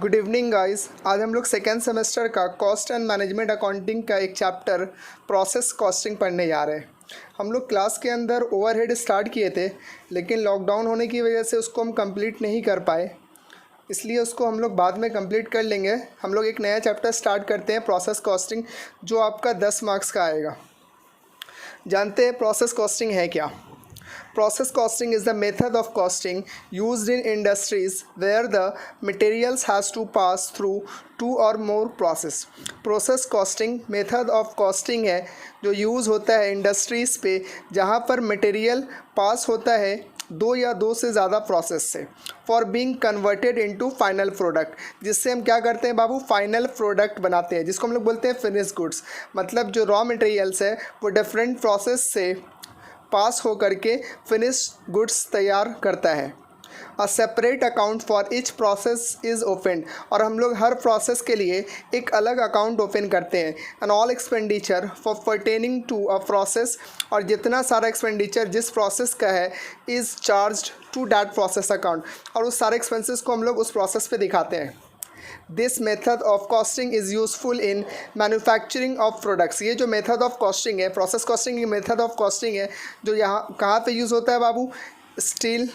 Good evening guys. आज हम लोग सेकेंड सेमेस्टर का कॉस्ट एंड मैनेजमेंट अकाउंटिंग का एक चैप्टर प्रोसेस कॉस्टिंग पढ़ने जा रहे हैं। हम लोग क्लास के अंदर ओवरहेड स्टार्ट किए थे, लेकिन लॉकडाउन होने की वजह से उसको हम कंप्लीट नहीं कर पाए, इसलिए उसको हम लोग बाद में कंप्लीट कर लेंगे। हम लोग एक नया चैप्टर स्टार्ट करते हैं, प्रोसेस कॉस्टिंग, जो आपका 10 मार्क्स का आएगा। जानते हैं प्रोसेस कॉस्टिंग है क्या? Process costing is the method of costing used in industries where the materials has to pass through two or more process. Process costing method of costing है जो यूज़ होता है इंडस्ट्रीज़ पे, जहाँ पर मटेरियल पास होता है दो या दो से ज़्यादा प्रोसेस से for being converted into final product, जिससे हम क्या करते हैं बाबू, फाइनल प्रोडक्ट बनाते हैं, जिसको हम लोग बोलते हैं फिनिश गुड्स। मतलब जो रॉ मटेरियल्स है वो डिफरेंट प्रोसेस से पास हो करके फिनिश गुड्स तैयार करता है। A separate account for each process is open, और हम लोग हर प्रोसेस के लिए एक अलग अकाउंट ओपन करते हैं। And all expenditure for pertaining to a process, और जितना सारा एक्सपेंडिचर जिस प्रोसेस का है is charged to that process account, और उस सारे एक्सपेंसेस को हम लोग उस प्रोसेस पे दिखाते हैं। This method of costing is useful in manufacturing of products. ये जो मेथड ऑफ कॉस्टिंग है, प्रोसेस कॉस्टिंग की मेथड ऑफ कॉस्टिंग है, जो यहाँ कहाँ पे यूज़ होता है बाबू? स्टील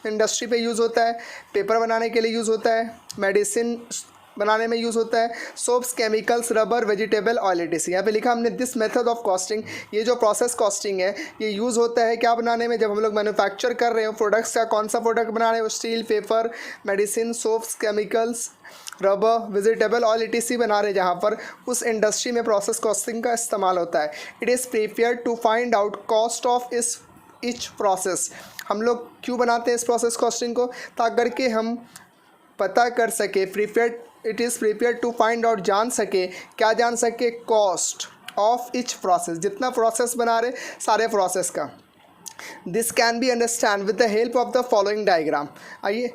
इंडस्ट्री पे यूज़ होता है, पेपर बनाने के लिए यूज़ होता है, मेडिसिन बनाने में यूज़ होता है, soaps, chemicals, rubber, vegetable oil, etc। यहाँ पे लिखा हमने दिस मेथड ऑफ कॉस्टिंग। ये जो प्रोसेस कॉस्टिंग है ये यूज़ होता है क्या बनाने में? जब हम लोग मैन्युफैक्चर कर रहे हो प्रोडक्ट्स का, कौन सा प्रोडक्ट बना रहे हो, steel, paper, medicine, soaps, chemicals, rubber, vegetable oil, etc बना रहे, जहाँ पर उस इंडस्ट्री में प्रोसेस कॉस्टिंग का इस्तेमाल होता है। It is prepare to find out cost of इस ईच प्रोसेस। हम लोग क्यों बनाते हैं इस प्रोसेस कॉस्टिंग को? ताकि के हम पता कर सके, it is prepare to find out, जान सके, क्या जान सके? कॉस्ट ऑफ ईच प्रोसेस, जितना प्रोसेस बना रहे सारे प्रोसेस का। This can be understand with the help of the following diagram. आइए,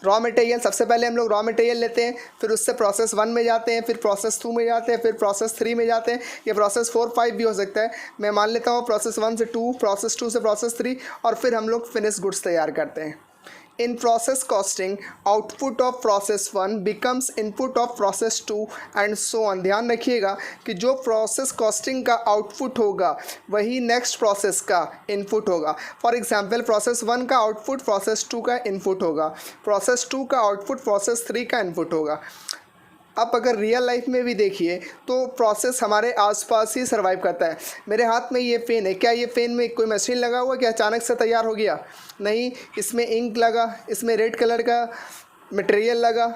रॉ मटेरियल, सबसे पहले हम लोग रॉ मटेरियल लेते हैं, फिर उससे प्रोसेस 1 में जाते हैं, फिर प्रोसेस 2 में जाते हैं, फिर प्रोसेस 3 में जाते हैं, ये प्रोसेस 4, 5 भी हो सकता है। मैं मान लेता हूँ प्रोसेस 1 से 2, प्रोसेस 2 से प्रोसेस 3, और फिर हम लोग फिनिश गुड्स तैयार करते हैं। In process costing output of process 1 becomes input of process 2 and so on. ध्यान रखिएगा कि जो प्रोसेस कॉस्टिंग का आउटपुट होगा वही नेक्स्ट प्रोसेस का इनपुट होगा। फॉर एग्जांपल, प्रोसेस 1 का आउटपुट प्रोसेस 2 का इनपुट होगा, प्रोसेस 2 का आउटपुट प्रोसेस 3 का इनपुट होगा। अब अगर रियल लाइफ में भी देखिए तो प्रोसेस हमारे आसपास ही सर्वाइव करता है। मेरे हाथ में ये पेन है, क्या ये पेन में कोई मशीन लगा हुआ, क्या अचानक से तैयार हो गया? नहीं, इसमें इंक लगा, इसमें रेड कलर का मटेरियल लगा,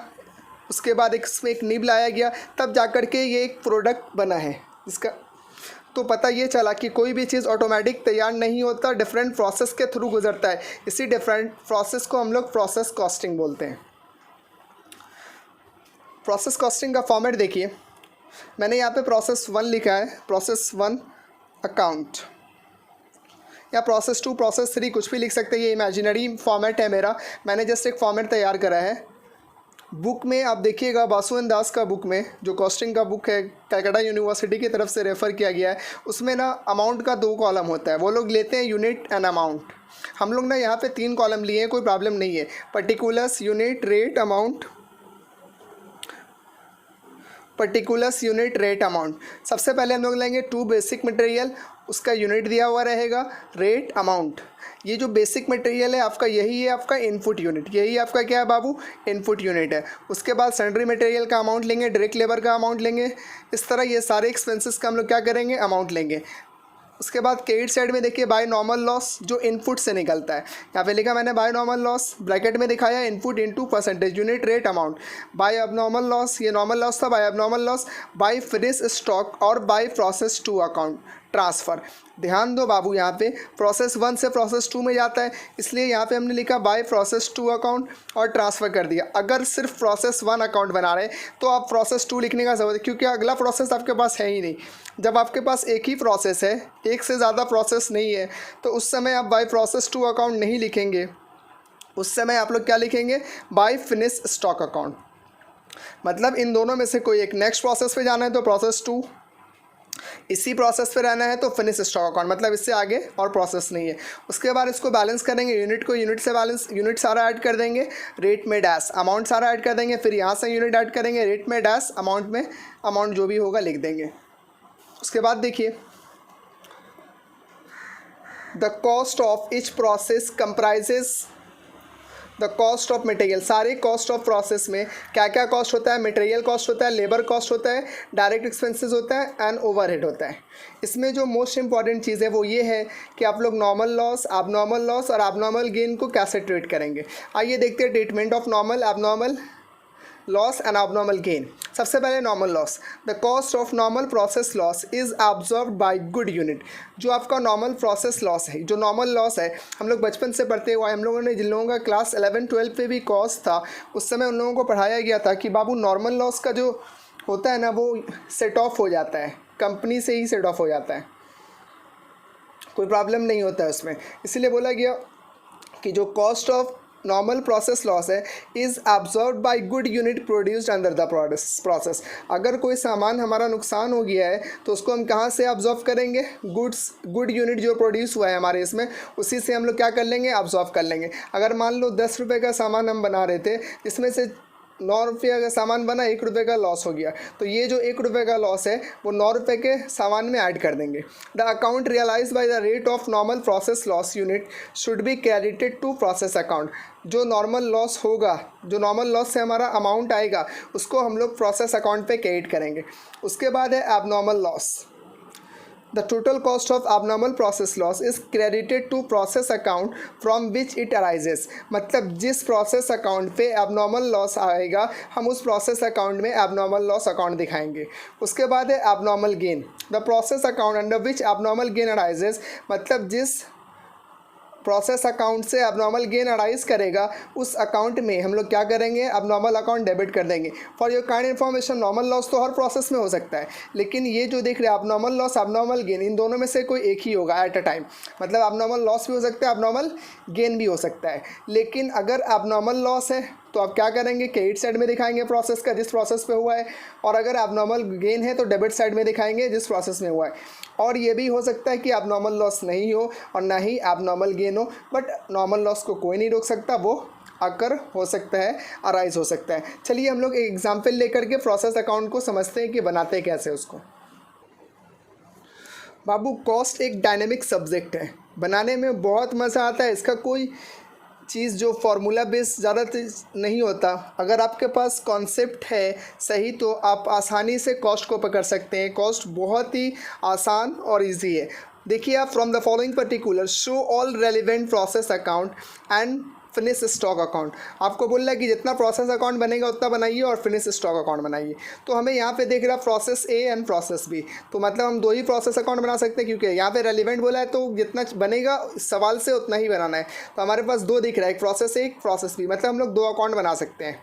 उसके बाद इसमें एक निब लाया गया, तब जाकर के ये एक प्रोडक्ट बना है इसका। तो पता ये चला कि कोई भी चीज़ ऑटोमेटिक तैयार नहीं होता, डिफरेंट प्रोसेस के थ्रू गुजरता है। इसी डिफरेंट प्रोसेस को हम लोग प्रोसेस कॉस्टिंग बोलते हैं। प्रोसेस कॉस्टिंग का फॉर्मेट देखिए, मैंने यहाँ पे प्रोसेस 1 लिखा है, प्रोसेस 1 अकाउंट, या प्रोसेस 2, प्रोसेस 3, कुछ भी लिख सकते हैं। ये इमेजिनरी फॉर्मेट है मेरा, मैंने जस्ट एक फॉर्मेट तैयार करा है। बुक में आप देखिएगा, बासुअन दास का बुक में, जो कॉस्टिंग का बुक है, कलकत्ता यूनिवर्सिटी की तरफ से रेफ़र किया गया है, उसमें ना अमाउंट का 2 कॉलम होता है। वो लोग लेते हैं यूनिट एंड अमाउंट, हम लोग ना यहाँ पे 3 कॉलम लिए हैं, कोई प्रॉब्लम नहीं है। Particulars, unit, rate, amount, particulars, unit, rate, amount. सबसे पहले हम लोग लेंगे 2 बेसिक मटेरियल, उसका यूनिट दिया हुआ रहेगा, रेट, अमाउंट। ये जो बेसिक मटेरियल है आपका, यही है आपका इनपुट यूनिट, यही आपका क्या है बाबू? इनपुट यूनिट है। उसके बाद सैंडरी मटेरियल का अमाउंट लेंगे, डायरेक्ट लेबर का अमाउंट लेंगे, इस तरह ये सारे एक्सपेंसेस का हम लोग क्या करेंगे? अमाउंट लेंगे। उसके बाद क्रेडिट साइड में देखिए बाय नॉर्मल लॉस, जो इनपुट से निकलता है, यहाँ पे लिखा मैंने बाय नॉर्मल लॉस, ब्रैकेट में दिखाया input into percentage, unit, rate, amount. By abnormal loss, ये नॉर्मल लॉस था, by abnormal loss, by finish stock, और बाय प्रोसेस 2 अकाउंट ट्रांसफ़र। ध्यान दो बाबू, यहाँ पे प्रोसेस 1 से प्रोसेस 2 में जाता है, इसलिए यहाँ पे हमने लिखा बाय प्रोसेस 2 अकाउंट और ट्रांसफ़र कर दिया। अगर सिर्फ प्रोसेस 1 अकाउंट बना रहे तो आप प्रोसेस 2 लिखने का ज़रूरत है, क्योंकि अगला प्रोसेस आपके पास है ही नहीं। जब आपके पास एक ही प्रोसेस है, एक से ज़्यादा प्रोसेस नहीं है, तो उस समय आप बाय प्रोसेस 2 अकाउंट नहीं लिखेंगे, उस समय आप लोग क्या लिखेंगे? By finish stock account. मतलब इन दोनों में से कोई एक, नेक्स्ट प्रोसेस पे जाना है तो प्रोसेस 2, इसी प्रोसेस पे रहना है तो फिनिश स्टॉक अकाउंट, मतलब इससे आगे और प्रोसेस नहीं है। उसके बाद इसको बैलेंस करेंगे, यूनिट को यूनिट से बैलेंस, यूनिट सारा ऐड कर देंगे, रेट में डैश अमाउंट सारा ऐड कर देंगे, फिर यहाँ से यूनिट ऐड करेंगे, रेट में डैश अमाउंट में अमाउंट जो भी होगा लिख देंगे। उसके बाद देखिए the cost of each process comprises the cost of material. सारे कॉस्ट ऑफ प्रोसेस में क्या क्या कॉस्ट होता है, मटेरियल कॉस्ट होता है, लेबर कॉस्ट होता है, डायरेक्ट एक्सपेंसेस होता है एंड ओवरहेड होता है। इसमें जो मोस्ट इंपॉर्टेंट चीज़ है वो ये है कि आप लोग नॉर्मल लॉस, एबनॉर्मल लॉस और एबनॉर्मल गेन को कैसे ट्रीट करेंगे। आइए देखते हैं treatment of normal, abnormal loss and abnormal gain. सबसे पहले normal loss. The cost of normal process loss is absorbed by good unit. जो आपका नॉर्मल प्रोसेस लॉस है, जो नॉर्मल लॉस है, हम लोग बचपन से पढ़ते हुए, हम लोगों ने जिन लोगों का क्लास 11-12 पे भी कॉस्ट था, उस समय उन लोगों को पढ़ाया गया था कि बाबू नॉर्मल लॉस का जो होता है ना वो सेट ऑफ हो जाता है, कंपनी से ही सेट ऑफ हो जाता है, कोई प्रॉब्लम नहीं होता है उसमें। इसीलिए बोला गया कि जो cost of normal process loss है is absorbed by good unit produced under the process. अगर कोई सामान हमारा नुकसान हो गया है तो उसको हम कहाँ से ऑब्जॉर्व करेंगे, गुड यूनिट जो प्रोड्यूस हुआ है हमारे इसमें, उसी से हम लोग क्या कर लेंगे, ऑब्जॉर्व कर लेंगे। अगर मान लो 10 रुपये का सामान हम बना रहे थे, जिसमें से 9 रुपये का सामान बना, 1 रुपये का लॉस हो गया, तो ये जो 1 रुपये का लॉस है वो 9 रुपये के सामान में ऐड कर देंगे। The account realize by the rate of normal process loss unit should be credited to process account. जो नॉर्मल लॉस होगा, जो नॉर्मल लॉस से हमारा अमाउंट आएगा, उसको हम लोग प्रोसेस अकाउंट पे क्रेडिट करेंगे। उसके बाद है abnormal loss. The total cost of abnormal process loss is credited to process account from which it arises। मतलब जिस प्रोसेस अकाउंट पे abnormal loss आएगा, हम उस प्रोसेस अकाउंट में abnormal loss अकाउंट दिखाएंगे। उसके बाद है abnormal gain। The process account under which abnormal gain arises, मतलब जिस प्रोसेस अकाउंट से अबनॉर्मल गेन अराइज करेगा, उस अकाउंट में हम लोग क्या करेंगे, अबनॉर्मल अकाउंट डेबिट कर देंगे। For your kind information, normal loss तो हर प्रोसेस में हो सकता है, लेकिन ये जो देख रहे हैं अबनॉर्मल लॉस, अबनॉर्मल गेन, इन दोनों में से कोई एक ही होगा एट अ टाइम। मतलब अबनॉर्मल लॉस भी हो सकता है, अबनॉर्मल गेन भी हो सकता है। लेकिन अगर अबनॉर्मल लॉस है तो आप क्या करेंगे, क्रेडिट साइड में दिखाएंगे प्रोसेस का, जिस प्रोसेस पे हुआ है, और अगर एबनॉर्मल गेन है तो डेबिट साइड में दिखाएंगे, जिस प्रोसेस में हुआ है। और ये भी हो सकता है कि एबनॉर्मल लॉस नहीं हो और ना ही एबनॉर्मल गेन हो, बट नॉर्मल लॉस को कोई नहीं रोक सकता, वो अकर हो सकता है, अराइज हो सकता है। चलिए हम लोग एक एग्जाम्पल लेकर के प्रोसेस अकाउंट को समझते हैं कि बनाते कैसे उसको। बाबू कॉस्ट एक डायनेमिक सब्जेक्ट है, बनाने में बहुत मज़ा आता है। इसका कोई चीज़ जो फार्मूला बेस ज़्यादा नहीं होता। अगर आपके पास कॉन्सेप्ट है सही तो आप आसानी से कॉस्ट को पकड़ सकते हैं। कॉस्ट बहुत ही आसान और इजी है। देखिए आप, from the following particular show all relevant process account and finish stock account. आपको बोल रहा है कि जितना प्रोसेस अकाउंट बनेगा उतना बनाइए और फिनिश स्टॉक अकाउंट बनाइए। तो हमें यहाँ पे देख रहा है process A and process B, तो मतलब हम 2 ही प्रोसेस अकाउंट बना सकते हैं, क्योंकि यहाँ पे रेलिवेंट बोला है तो जितना बनेगा सवाल से उतना ही बनाना है। तो हमारे पास 2 दिख रहा है, एक प्रोसेस ए, एक प्रोसेस बी, मतलब हम लोग 2 अकाउंट बना सकते हैं।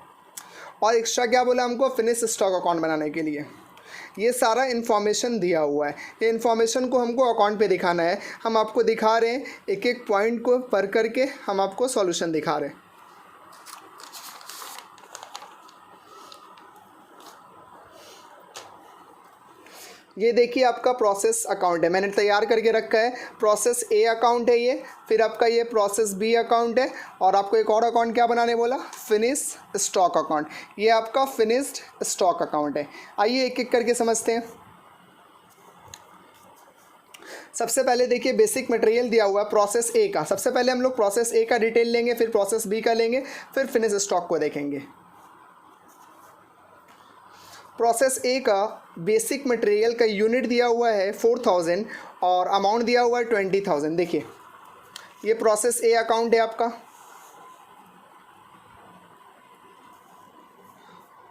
और एक्स्ट्रा क्या बोला हमको, फिनिश स्टॉक अकाउंट बनाने के लिए। ये सारा इन्फॉर्मेशन दिया हुआ है, ये इन्फॉर्मेशन को हमको अकाउंट पे दिखाना है। हम आपको दिखा रहे हैं, एक एक पॉइंट को पढ़ करके हम आपको सॉल्यूशन दिखा रहे हैं। ये देखिए आपका प्रोसेस अकाउंट है, मैंने तैयार करके रखा है। प्रोसेस ए अकाउंट है ये, फिर आपका ये प्रोसेस बी अकाउंट है, और आपको एक और अकाउंट क्या बनाने बोला, फिनिश स्टॉक अकाउंट। ये आपका फिनिश्ड स्टॉक अकाउंट है। आइए एक एक करके समझते हैं। सबसे पहले देखिए बेसिक मटेरियल दिया हुआ है प्रोसेस ए का। सबसे पहले हम लोग प्रोसेस ए का डिटेल लेंगे, फिर प्रोसेस बी का लेंगे, फिर फिनिश स्टॉक को देखेंगे। प्रोसेस ए का बेसिक मटेरियल का यूनिट दिया हुआ है 4000 और अमाउंट दिया हुआ है 20,000। देखिए ये प्रोसेस ए अकाउंट है आपका।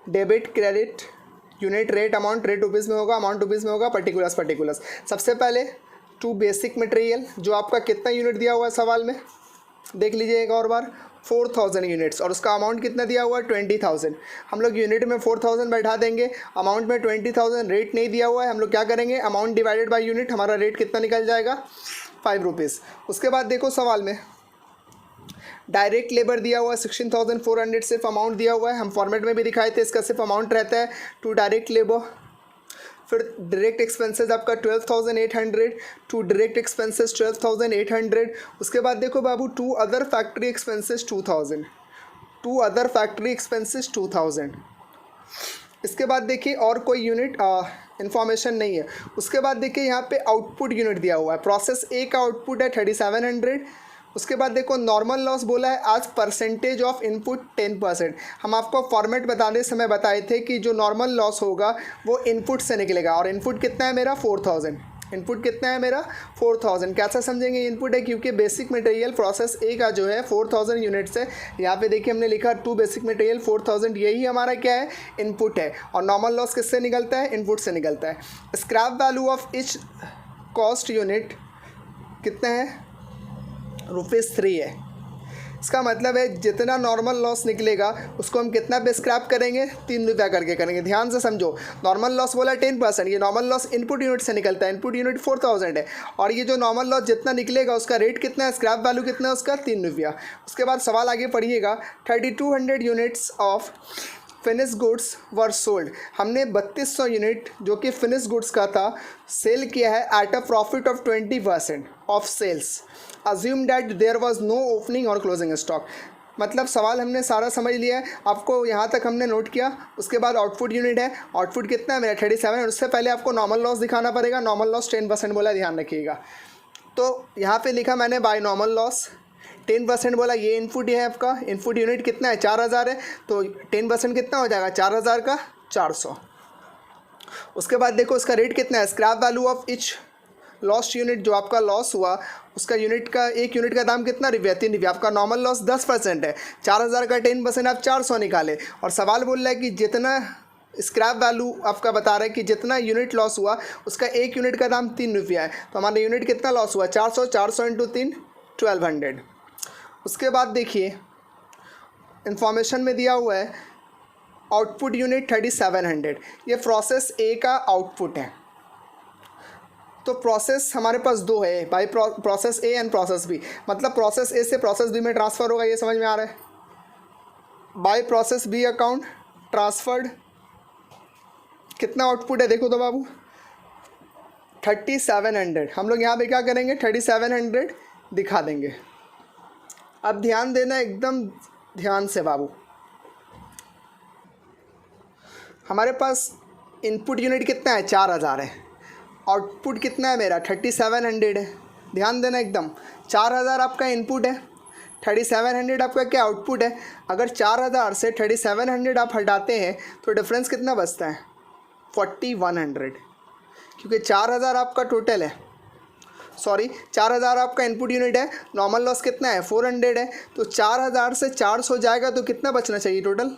Debit credit unit rate amount, rate rupees में होगा, अमाउंट रुपीज़ में होगा, पर्टिकुलर्स। सबसे पहले टू बेसिक मटेरियल, जो आपका कितना यूनिट दिया हुआ है सवाल में, देख लीजिए एक और बार, 4000 यूनिट्स, और उसका अमाउंट कितना दिया हुआ है 20,000। हम लोग यूनिट में 4000 बैठा देंगे, अमाउंट में 20,000, रेट नहीं दिया हुआ है, हम लोग क्या करेंगे, अमाउंट डिवाइडेड बाय यूनिट, हमारा रेट कितना निकल जाएगा, 5 रुपीज़। उसके बाद देखो सवाल में डायरेक्ट लेबर दिया हुआ है 16,400, सिर्फ अमाउंट दिया हुआ है। हम फॉर्मेट में भी दिखाए थे, इसका सिर्फ अमाउंट रहता है टू डायरेक्ट लेबर। फिर डायरेक्ट एक्सपेंसेस आपका 12,800, टू डायरेक्ट एक्सपेंसेस 12,800। उसके बाद देखो बाबू to other factory expenses 2,000, to other factory expenses 2,000। इसके बाद देखिए और कोई यूनिट इन्फॉर्मेशन नहीं है। उसके बाद देखिए यहाँ पे आउटपुट यूनिट दिया हुआ है, प्रोसेस ए का आउटपुट है 3,700। उसके बाद देखो नॉर्मल लॉस बोला है आज परसेंटेज ऑफ इनपुट 10%। हम आपको फॉर्मेट बताने समय बताए थे कि जो नॉर्मल लॉस होगा वो इनपुट से निकलेगा, और इनपुट कितना है मेरा 4,000। इनपुट कितना है मेरा 4,000। कैसा समझेंगे इनपुट है, क्योंकि बेसिक मटेरियल प्रोसेस ए का जो है 4,000 यूनिट्स है। यहाँ पे देखिए हमने लिखा टू बेसिक मटेरियल 4,000, यही हमारा क्या है इनपुट है। और नॉर्मल लॉस किससे निकलता है, इनपुट से निकलता है। Scrap value of each cost unit कितना है, ₹3 है। इसका मतलब है जितना नॉर्मल लॉस निकलेगा उसको हम कितना पे स्क्रैप करेंगे, ₹3 करके करेंगे। ध्यान से समझो, नॉर्मल लॉस बोला 10%, ये नॉर्मल लॉस इनपुट यूनिट से निकलता है, इनपुट यूनिट 4,000 है, और ये जो नॉर्मल लॉस जितना निकलेगा उसका रेट कितना है, स्क्रैप वैल्यू कितना है उसका ₹3। उसके बाद सवाल आगे पढ़िएगा, 3,200 units of finish goods were sold. हमने 3,200 यूनिट जो कि फिनिश गुड्स का था सेल किया है at a profit of 20% of sales. Assume that there was no opening और क्लोजिंग स्टॉक। मतलब सवाल हमने सारा समझ लिया है, आपको यहाँ तक हमने नोट किया। उसके बाद आउटपुट यूनिट है, आउटपुट कितना है मेरा 37 है। उससे पहले आपको नॉर्मल लॉस दिखाना पड़ेगा, नॉर्मल लॉस 10% बोला, ध्यान रखिएगा। तो यहाँ पे लिखा मैंने बाय नॉर्मल लॉस 10% बोला, ये इनपुट है आपका, इनपुट यूनिट कितना है 4,000 है, तो 10% कितना हो जाएगा 4,000 का 400। उसके बाद देखो इसका रेट कितना है, scrap value of each lost unit, जो आपका लॉस हुआ उसका यूनिट का, एक यूनिट का दाम कितना ₹3 ₹3। आपका नॉर्मल लॉस 10% है, 4,000 का 10% आप 400 निकाले। और सवाल बोल रहा है कि जितना स्क्रैप वैल्यू आपका बता रहा है कि जितना यूनिट लॉस हुआ उसका एक यूनिट का दाम ₹3 है, तो हमारा यूनिट कितना लॉस हुआ 400, 400 इंटू 3 1200। उसके बाद देखिए इंफॉर्मेशन में दिया हुआ है आउटपुट यूनिट 3,700, ये प्रोसेस ए का आउटपुट है। तो प्रोसेस हमारे पास दो है भाई, process A and process B, मतलब प्रोसेस ए से प्रोसेस बी में ट्रांसफ़र होगा, ये समझ में आ रहा है। By process B account transferred कितना आउटपुट है देखो तो बाबू 3,700। हम लोग यहाँ पे क्या करेंगे 3,700 दिखा देंगे। अब ध्यान देना एकदम ध्यान से बाबू, हमारे पास इनपुट यूनिट कितना है 4,000 है, आउटपुट कितना है मेरा 3,700 है। ध्यान देना एकदम, 4,000 आपका इनपुट है, 3,700 आपका क्या आउटपुट है। अगर 4,000 से 3,700 आप हटाते हैं तो डिफरेंस कितना बचता है 4,100, क्योंकि 4,000 आपका टोटल है, सॉरी 4,000 आपका इनपुट यूनिट है, नॉर्मल लॉस कितना है 400 है, तो 4,000 से 400 जाएगा तो कितना बचना चाहिए टोटल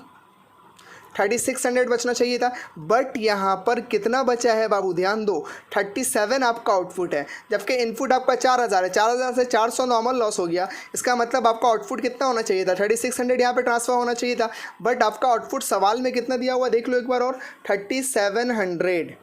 3,600 बचना चाहिए था। बट यहाँ पर कितना बचा है बाबू ध्यान दो, 37 आपका आउटपुट है, जबकि इनपुट आपका 4,000 है। 4,000 से 400 नॉर्मल लॉस हो गया, इसका मतलब आपका आउटपुट कितना होना चाहिए था 3,600 यहाँ पे ट्रांसफ़र होना चाहिए था। बट आपका आउटपुट सवाल में कितना दिया हुआ देख लो एक बार और 3,700।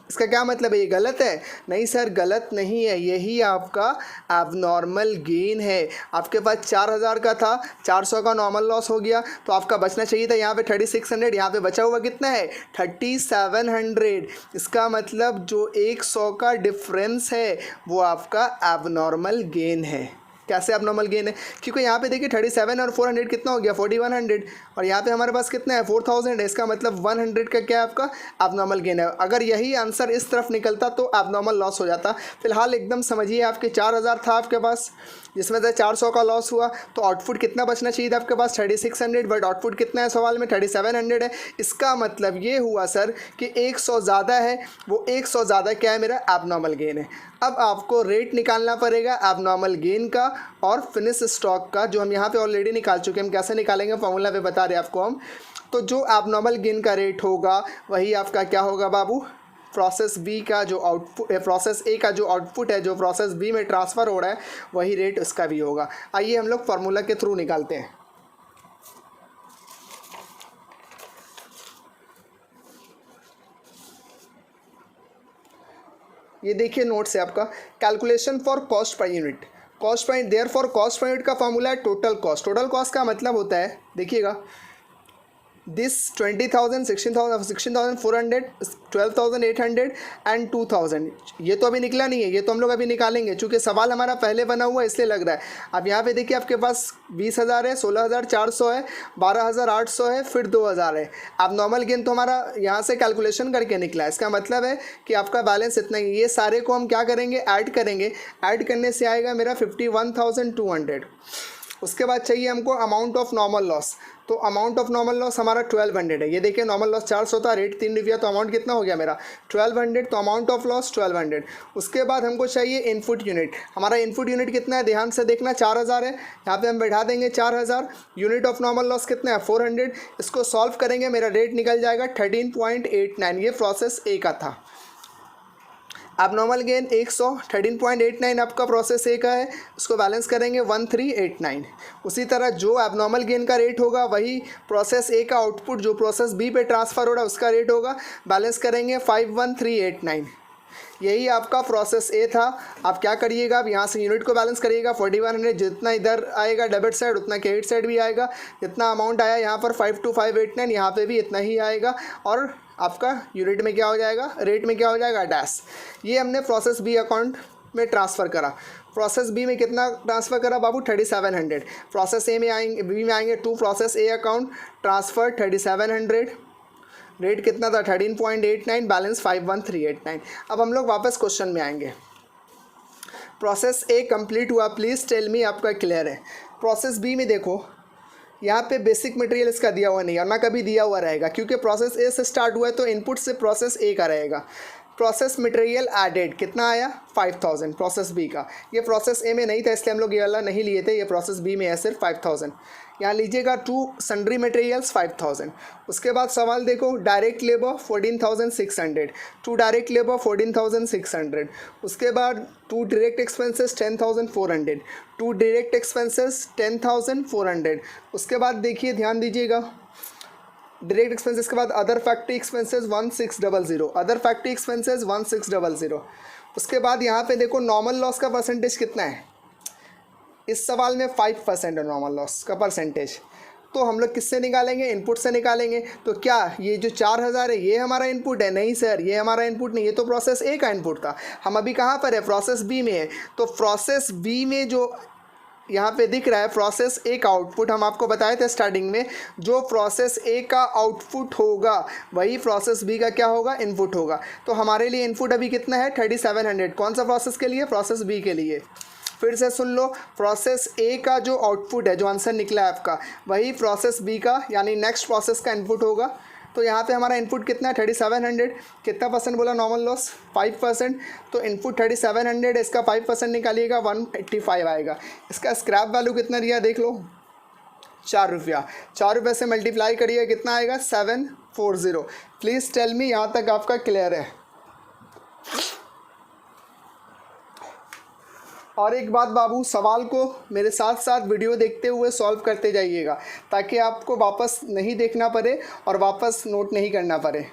इसका क्या मतलब है, ये गलत है? नहीं सर गलत नहीं है, यही आपका एबनॉर्मल गेन है। आपके पास 4,000 का था, 400 का नॉर्मल लॉस हो गया, तो आपका बचना चाहिए था यहाँ पे 3,600, यहाँ पे बचा हुआ कितना है 3,700। इसका मतलब जो 100 का डिफरेंस है वो आपका एबनॉर्मल गेन है। कैसे एबनॉर्मल गेन है, क्योंकि यहाँ पे देखिए 37 और 400 कितना हो गया 4,100, और यहाँ पे हमारे पास कितना है 4,000 है। इसका मतलब 100 का क्या है आपका एबनॉर्मल गेन है। अगर यही आंसर इस तरफ निकलता तो एबनॉर्मल लॉस हो जाता। फिलहाल एकदम समझिए, आपके 4,000 था आपके पास, जिसमें से 400 का लॉस हुआ, तो आउटपुट कितना बचना चाहिए था आपके पास 3,600, बट आउटपुट कितना है सवाल में 3,700 है। इसका मतलब ये हुआ सर कि 100 ज़्यादा है, वो 100 ज़्यादा क्या है मेरा एबनॉर्मल गेन है। अब आपको रेट निकालना पड़ेगा एबनॉर्मल गेन का और फिनिश स्टॉक का, जो हम यहाँ पे ऑलरेडी निकाल चुके हैं। हम कैसे निकालेंगे फॉर्मूला पे बता रहे हैं आपको हम। तो जो एबनॉर्मल गेन का रेट होगा वही आपका क्या होगा बाबू, प्रोसेस बी का जो आउटपुट, प्रोसेस ए का जो आउटपुट है जो प्रोसेस बी में ट्रांसफ़र हो रहा है वही रेट उसका भी होगा। आइए हम लोग फार्मूला के थ्रू निकालते हैं। ये देखिए नोट से आपका calculation for cost per unit, cost per therefore cost per unit का फॉर्मूला है टोटल कॉस्ट। टोटल कॉस्ट का मतलब होता है, देखिएगा दिस 20,000, 16,000, 16,400, 12,800 एंड 2,000। ये तो अभी निकला नहीं है, ये तो हम लोग अभी निकालेंगे, चूँकि सवाल हमारा पहले बना हुआ है इसलिए लग रहा है। अब यहाँ पे देखिए आपके पास 20,000 है, 16,400 है, 12,800 है, फिर 2,000 है। अब नॉर्मल गेन तो हमारा यहाँ से कैलकुलेशन करके निकला है, इसका मतलब है कि आपका बैलेंस इतना ही। ये सारे को हम क्या करेंगे, ऐड करेंगे। ऐड करने से आएगा मेरा 51,200। उसके बाद चाहिए हमको अमाउंट ऑफ नॉर्मल लॉस। तो अमाउंट ऑफ नॉर्मल लॉस हमारा 1200 है। ये देखिए नॉर्मल लॉस 400 था, रेट 3 रुपया, तो अमाउंट कितना हो गया मेरा 1200। तो अमाउंट ऑफ लॉस 1200। उसके बाद हमको चाहिए इनपुट यूनिट। हमारा इनपुट यूनिट कितना है, ध्यान से देखना, 4000 है। यहाँ पे हम बैठा देंगे 4000। यूनिट ऑफ नॉर्मल लॉस कितना है 400। इसको सॉल्व करेंगे, मेरा रेट निकल जाएगा 13.89। ये प्रोसेस ए का था। अब नॉर्मल गेन 100, 13.89 आपका प्रोसेस ए का है, उसको बैलेंस करेंगे 1389। उसी तरह जो एबनॉर्मल गेन का रेट होगा वही प्रोसेस ए का आउटपुट जो प्रोसेस बी पे ट्रांसफ़र हो रहा है उसका रेट होगा, बैलेंस करेंगे 51389। यही आपका प्रोसेस ए था। आप क्या करिएगा, अब यहाँ से यूनिट को बैलेंस करिएगा 4100, जितना इधर आएगा डेबिट साइड उतना क्रेडिट साइड भी आएगा। जितना अमाउंट आया यहाँ पर 52589, यहाँ पे भी इतना ही आएगा, और आपका यूनिट में क्या हो जाएगा, रेट में क्या हो जाएगा, डैश। ये हमने प्रोसेस बी अकाउंट में ट्रांसफ़र करा। प्रोसेस बी में कितना ट्रांसफ़र करा बाबू 3700। प्रोसेस ए में आएंगे, बी में आएंगे to process A account transfer 3700। रेट कितना था 13.89, बैलेंस 51389। अब हम लोग वापस क्वेश्चन में आएंगे। प्रोसेस ए कंप्लीट हुआ, प्लीज़ टेल मी आपका क्लियर है। प्रोसेस बी में देखो यहाँ पे बेसिक मटेरियल इसका दिया हुआ नहीं और ना कभी दिया हुआ रहेगा, क्योंकि प्रोसेस ए से स्टार्ट हुआ है तो इनपुट से प्रोसेस ए का रहेगा। प्रोसेस मटेरियल एडेड कितना आया 5000 प्रोसेस बी का। ये प्रोसेस ए में नहीं था इसलिए हम लोग ये वाला नहीं लिए थे, ये प्रोसेस बी में है सिर्फ 5000। यहाँ लीजिएगा टू सन्ड्री मटेरियल्स 5000। उसके बाद सवाल देखो, direct labour 14,600, to direct labour 14,600। उसके बाद to direct expenses 10,400, to direct expenses 10,400। उसके बाद देखिए ध्यान दीजिएगा, डायरेक्ट एक्सपेंसेस के बाद other factory expenses 1600, other factory expenses 1600। उसके बाद यहाँ पे देखो नॉर्मल लॉस का परसेंटेज कितना है, इस सवाल में 5% है नॉर्मल लॉस का परसेंटेज। तो हम लोग किससे निकालेंगे, इनपुट से निकालेंगे। तो क्या ये जो 4000 है ये हमारा इनपुट है, नहीं सर ये हमारा इनपुट नहीं, ये तो प्रोसेस ए का इनपुट था। हम अभी कहाँ पर है, प्रोसेस बी में है। तो प्रोसेस बी में जो यहाँ पे दिख रहा है प्रोसेस ए का आउटपुट, हम आपको बताए थे स्टार्टिंग में, जो प्रोसेस ए का आउटपुट होगा वही प्रोसेस बी का क्या होगा, इनपुट होगा। तो हमारे लिए इनपुट अभी कितना है 3700। कौन सा प्रोसेस के लिए, प्रोसेस बी के लिए। फिर से सुन लो, प्रोसेस ए का जो आउटपुट है, जो आंसर निकला है आपका, वही प्रोसेस बी का यानी नेक्स्ट प्रोसेस का इनपुट होगा। तो यहाँ पे हमारा इनपुट कितना है 3700। कितना परसेंट बोला नॉर्मल लॉस 5%। तो इनपुट 3700, इसका 5% निकालिएगा 185 आएगा। इसका स्क्रैप वैल्यू कितना दिया देख लो, 4 रुपया। 4 रुपये से मल्टीप्लाई करिए कितना आएगा 740। प्लीज़ टेल मी यहाँ तक आपका क्लियर है। और एक बात बाबू, सवाल को मेरे साथ साथ वीडियो देखते हुए सॉल्व करते जाइएगा, ताकि आपको वापस नहीं देखना पड़े और वापस नोट नहीं करना पड़े।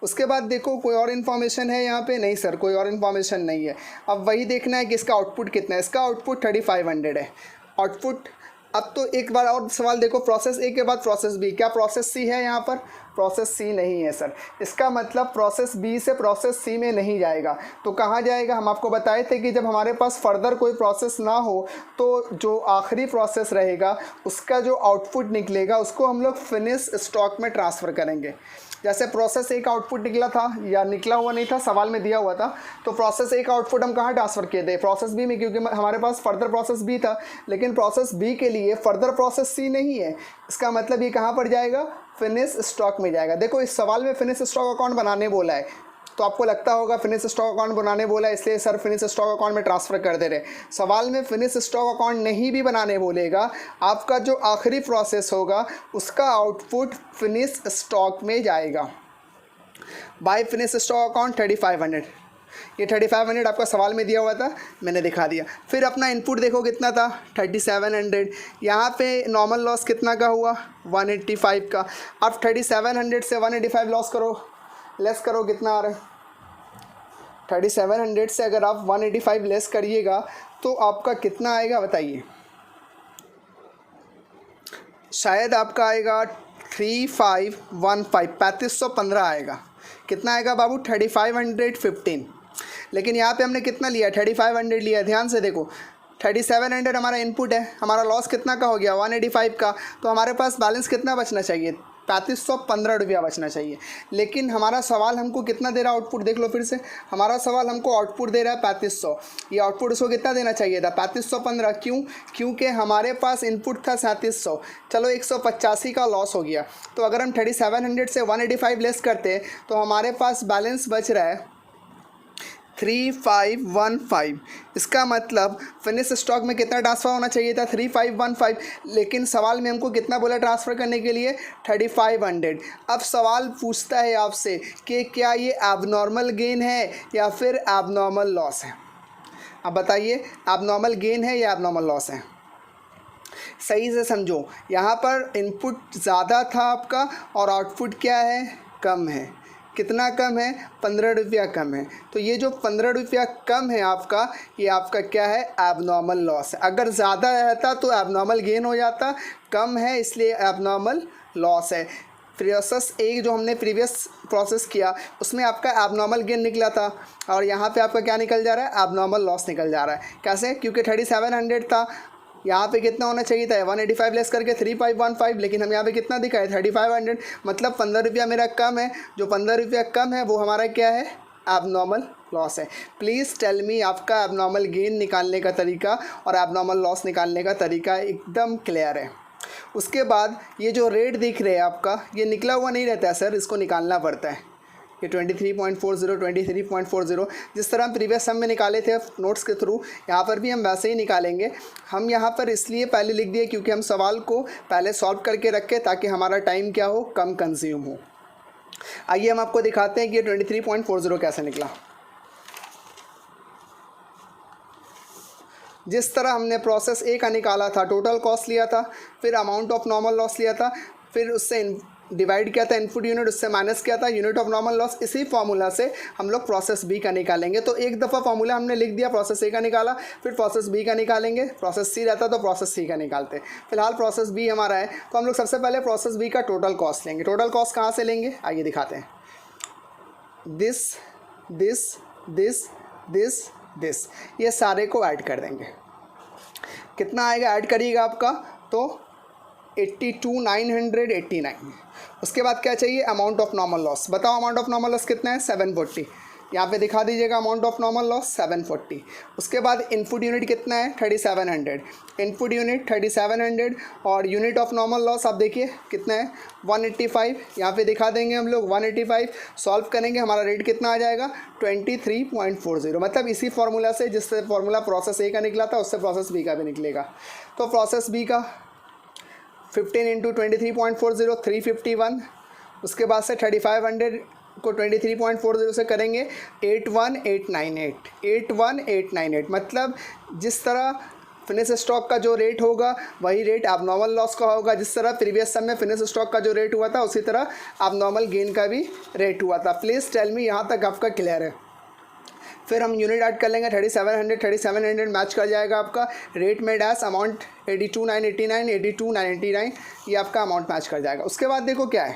उसके बाद देखो कोई और इन्फॉर्मेशन है यहाँ पे, नहीं सर कोई और इन्फॉर्मेशन नहीं है। अब वही देखना है कि इसका आउटपुट कितना है, इसका आउटपुट 3500 है आउटपुट। अब तो एक बार और सवाल देखो, प्रोसेस ए के बाद प्रोसेस बी, क्या प्रोसेस सी है यहाँ पर, प्रोसेस सी नहीं है सर। इसका मतलब प्रोसेस बी से प्रोसेस सी में नहीं जाएगा, तो कहाँ जाएगा। हम आपको बताए थे कि जब हमारे पास फर्दर कोई प्रोसेस ना हो तो जो आखिरी प्रोसेस रहेगा उसका जो आउटपुट निकलेगा उसको हम लोग फिनिश स्टॉक में ट्रांसफ़र करेंगे। जैसे प्रोसेस ए का आउटपुट निकला था, या निकला हुआ नहीं था, सवाल में दिया हुआ था, तो प्रोसेस ए का आउटपुट हम कहाँ ट्रांसफ़र किए थे, प्रोसेस बी में, क्योंकि हमारे पास फर्दर प्रोसेस बी था। लेकिन प्रोसेस बी के लिए फर्दर प्रोसेस सी नहीं है, इसका मतलब ये कहाँ पर जाएगा, फिनिश स्टॉक में जाएगा। देखो इस सवाल में फिनिश स्टॉक अकाउंट बनाने बोला है, तो आपको लगता होगा फिनिश स्टॉक अकाउंट बनाने बोला है इसलिए सर फिनिश स्टॉक अकाउंट में ट्रांसफ़र कर दे रहे। सवाल में फिनिश स्टॉक अकाउंट नहीं भी बनाने बोलेगा, आपका जो आखिरी प्रोसेस होगा उसका आउटपुट फिनिश स्टॉक में जाएगा। बाय फिनिश स्टॉक अकाउंट 3500, ये 3500 आपका सवाल में दिया हुआ था, मैंने दिखा दिया। फिर अपना इनपुट देखो कितना था 3700। यहाँ पे नॉर्मल लॉस कितना का हुआ 185 का। अब 3700 से 185 लॉस करो, लेस करो, कितना आ रहा है 3700 से अगर आप 185 लेस करिएगा तो आपका कितना आएगा बताइए। शायद आपका आएगा 3515 3515 आएगा। कितना आएगा बाबू? 3515। लेकिन यहाँ पे हमने कितना लिया? 3500 लिया। ध्यान से देखो, 3700 हमारा इनपुट है, हमारा लॉस कितना का हो गया? 185 का। तो हमारे पास बैलेंस कितना बचना चाहिए? 3515 रुपया बचना चाहिए। लेकिन हमारा सवाल हमको कितना दे रहा है आउटपुट? देख लो फिर से, हमारा सवाल हमको आउटपुट दे रहा है 3500। ये आउटपुट उसको कितना देना चाहिए था? 3515। क्यों? क्योंकि हमारे पास इनपुट था 3700। चलो 185 का लॉस हो गया। तो अगर हम 3700 से 185 लेस करते हैं तो हमारे पास बैलेंस बच रहा है 3515। इसका मतलब फिनिश स्टॉक में कितना ट्रांसफ़र होना चाहिए था? 3515। लेकिन सवाल में हमको कितना बोला ट्रांसफ़र करने के लिए? 3500। अब सवाल पूछता है आपसे कि क्या ये एबनॉर्मल गेन है या फिर एबनॉर्मल लॉस है? अब बताइए, एबनॉर्मल गेन है या एबनॉर्मल लॉस है? सही से समझो, यहाँ पर इनपुट ज़्यादा था आपका और आउटपुट क्या है? कम है। कितना कम है? 15 रुपया कम है। तो ये जो 15 रुपया कम है आपका, ये आपका क्या है? एबनॉर्मल लॉस है। अगर ज़्यादा रहता तो एबनॉर्मल गेन हो जाता, कम है इसलिए एबनॉर्मल लॉस है। प्रोसेस एक जो हमने प्रीवियस प्रोसेस किया उसमें आपका एबनॉर्मल गेन निकला था और यहाँ पे आपका क्या निकल जा रहा है? एबनॉर्मल लॉस निकल जा रहा है। कैसे? क्योंकि 3700 था, यहाँ पे कितना होना चाहिए था? 185 लेस करके 3515। लेकिन हम यहाँ पे कितना दिखाए? 3500। मतलब 15 रुपया मेरा कम है। जो 15 रुपया कम है वो हमारा क्या है? एबनॉर्मल लॉस है। प्लीज़ टेल मी, आपका एबनॉर्मल गेन निकालने का तरीका और एबनॉर्मल लॉस निकालने का तरीका एकदम क्लियर है। उसके बाद ये जो रेट दिख रहे हैं आपका, ये निकला हुआ नहीं रहता है सर, इसको निकालना पड़ता है। ये 23.40 23.40 जिस तरह हम प्रीवियस सम में निकाले थे नोट्स के थ्रू, यहाँ पर भी हम वैसे ही निकालेंगे। हम यहाँ पर इसलिए पहले लिख दिए क्योंकि हम सवाल को पहले सॉल्व करके रखें ताकि हमारा टाइम क्या हो? कम कंज्यूम हो। आइए हम आपको दिखाते हैं कि ये 23.40 कैसे निकला। जिस तरह हमने प्रोसेस ए का निकाला था, टोटल कॉस्ट लिया था, फिर अमाउंट ऑफ नॉर्मल लॉस लिया था, फिर उससे डिवाइड किया था इनपुट यूनिट, उससे माइनस किया था यूनिट ऑफ नॉर्मल लॉस। इसी फार्मूला से हम लोग प्रोसेस बी का निकालेंगे। तो एक दफ़ा फार्मूला हमने लिख दिया, प्रोसेस ए का निकाला, फिर प्रोसेस बी का निकालेंगे। प्रोसेस सी रहता तो प्रोसेस सी का निकालते। फिलहाल प्रोसेस बी हमारा है तो हम लोग सबसे पहले प्रोसेस बी का टोटल कॉस्ट लेंगे। टोटल कॉस्ट कहाँ से लेंगे? आइए दिखाते हैं। This this this this this, ये सारे को ऐड कर देंगे। कितना आएगा? ऐड करिएगा आपका तो 82,989। उसके बाद क्या चाहिए? Amount of normal loss. बताओ अमाउंट ऑफ नॉर्मल लॉस कितना है? 740। यहाँ पे दिखा दीजिएगा अमाउंट ऑफ नॉर्मल लॉस 740। उसके बाद इनपुट यूनिट कितना है? 3700। इनपुट यूनिट 3700 और यूनिट ऑफ नॉर्मल लॉस आप देखिए कितना है? 185। यहाँ पे दिखा देंगे हम लोग 185। सॉल्व करेंगे, हमारा रेट कितना आ जाएगा? 23.40। मतलब इसी फार्मूला से, जिससे फार्मूला प्रोसेस ए का निकला था उससे प्रोसेस बी का भी निकलेगा। तो प्रोसेस बी का 15 इंटू 23.40 351। उसके बाद से 3500 को 23.40 से करेंगे 81898 81898। मतलब जिस तरह फिनिश स्टॉक का जो रेट होगा वही रेट एबनॉर्मल लॉस का होगा। जिस तरह प्रीवियस सम में फिनिश स्टॉक का जो रेट हुआ था उसी तरह एबनॉर्मल गेन का भी रेट हुआ था। प्लीज़ टेल मी, यहाँ तक आपका क्लियर है? फिर हम यूनिट ऐड कर लेंगे। 3700 मैच कर जाएगा आपका। रेट में डैश अमाउंट 82,989 82,989, ये आपका अमाउंट मैच कर जाएगा। उसके बाद देखो क्या है?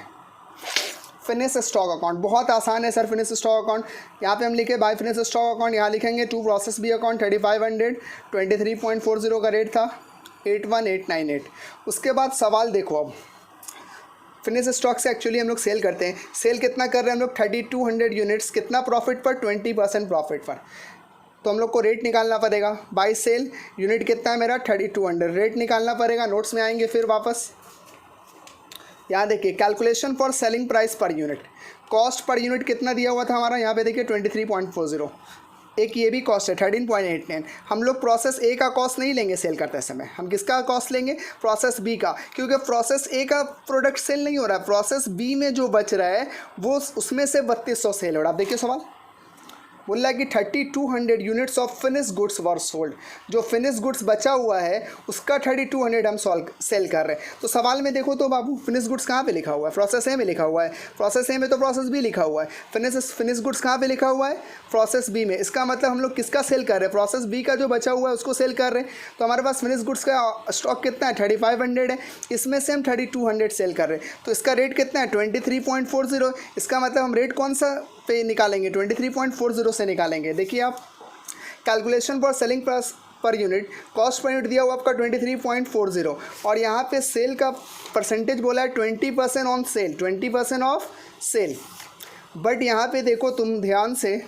Finish stock account. बहुत आसान है सर फिनिश स्टॉक अकाउंट। यहाँ पे हम लिखे बाय फिनिश स्टॉक अकाउंट, यहाँ लिखेंगे टू प्रोसेस बी अकाउंट 3500 23.40 का रेट था 81898। उसके बाद सवाल देखो, अब फिनिश स्टॉक से एक्चुअली हम लोग सेल करते हैं। सेल कितना कर रहे हैं हम लोग? 3200 यूनिट्स। कितना प्रॉफिट पर? 20% प्रॉफिट पर। तो हम लोग को रेट निकालना पड़ेगा। बाय सेल यूनिट कितना है मेरा? 3200। रेट निकालना पड़ेगा। नोट्स में आएंगे फिर वापस। यहाँ देखिए कैलकुलेशन फॉर सेलिंग प्राइस पर यूनिट। कॉस्ट पर यूनिट कितना दिया हुआ था हमारा? यहाँ पे देखिए 23.40। एक ये भी कॉस्ट है 13.89। हम लोग प्रोसेस ए का कॉस्ट नहीं लेंगे सेल करते समय, हम किसका कॉस्ट लेंगे? प्रोसेस बी का। क्योंकि प्रोसेस ए का प्रोडक्ट सेल नहीं हो रहा है, प्रोसेस बी में जो बच रहा है वो उसमें से 3200 सेल हो रहा है। आप देखिए सवाल, बोल रहा है कि 3200 units of finish goods were sold. जो फिनिश गुड्स बचा हुआ है उसका 3200 हम सेल कर रहे हैं। तो सवाल में देखो तो बाबू फिनिश गुड्स कहाँ पे लिखा हुआ है, प्रोसेस ए में लिखा हुआ है, प्रोसेस ए में तो प्रोसेस बी लिखा हुआ है, फिनिश गुड्स कहाँ पे लिखा हुआ है, प्रोसेस बी में। इसका मतलब हम लोग किसका सेल कर रहे हैं, प्रोसेस बी का जो बचा हुआ है उसको सेल कर रहे हैं। तो हमारे पास फिनिश गुड्स का स्टॉक कितना है, 3500 है, इसमें से हम 3200 सेल कर रहे हैं। तो इसका रेट कितना है, 23.40। इसका मतलब हम रेट कौन सा पे निकालेंगे, 23.40 से निकालेंगे। देखिए आप, कैलकुलेशन फॉर सेलिंग प्राइस पर यूनिट, कॉस्ट पर यूनिट दिया हुआ आपका 23.40 और यहाँ पे सेल का परसेंटेज बोला है 20% on sale, 20% of sale. But यहाँ पे देखो तुम ध्यान से,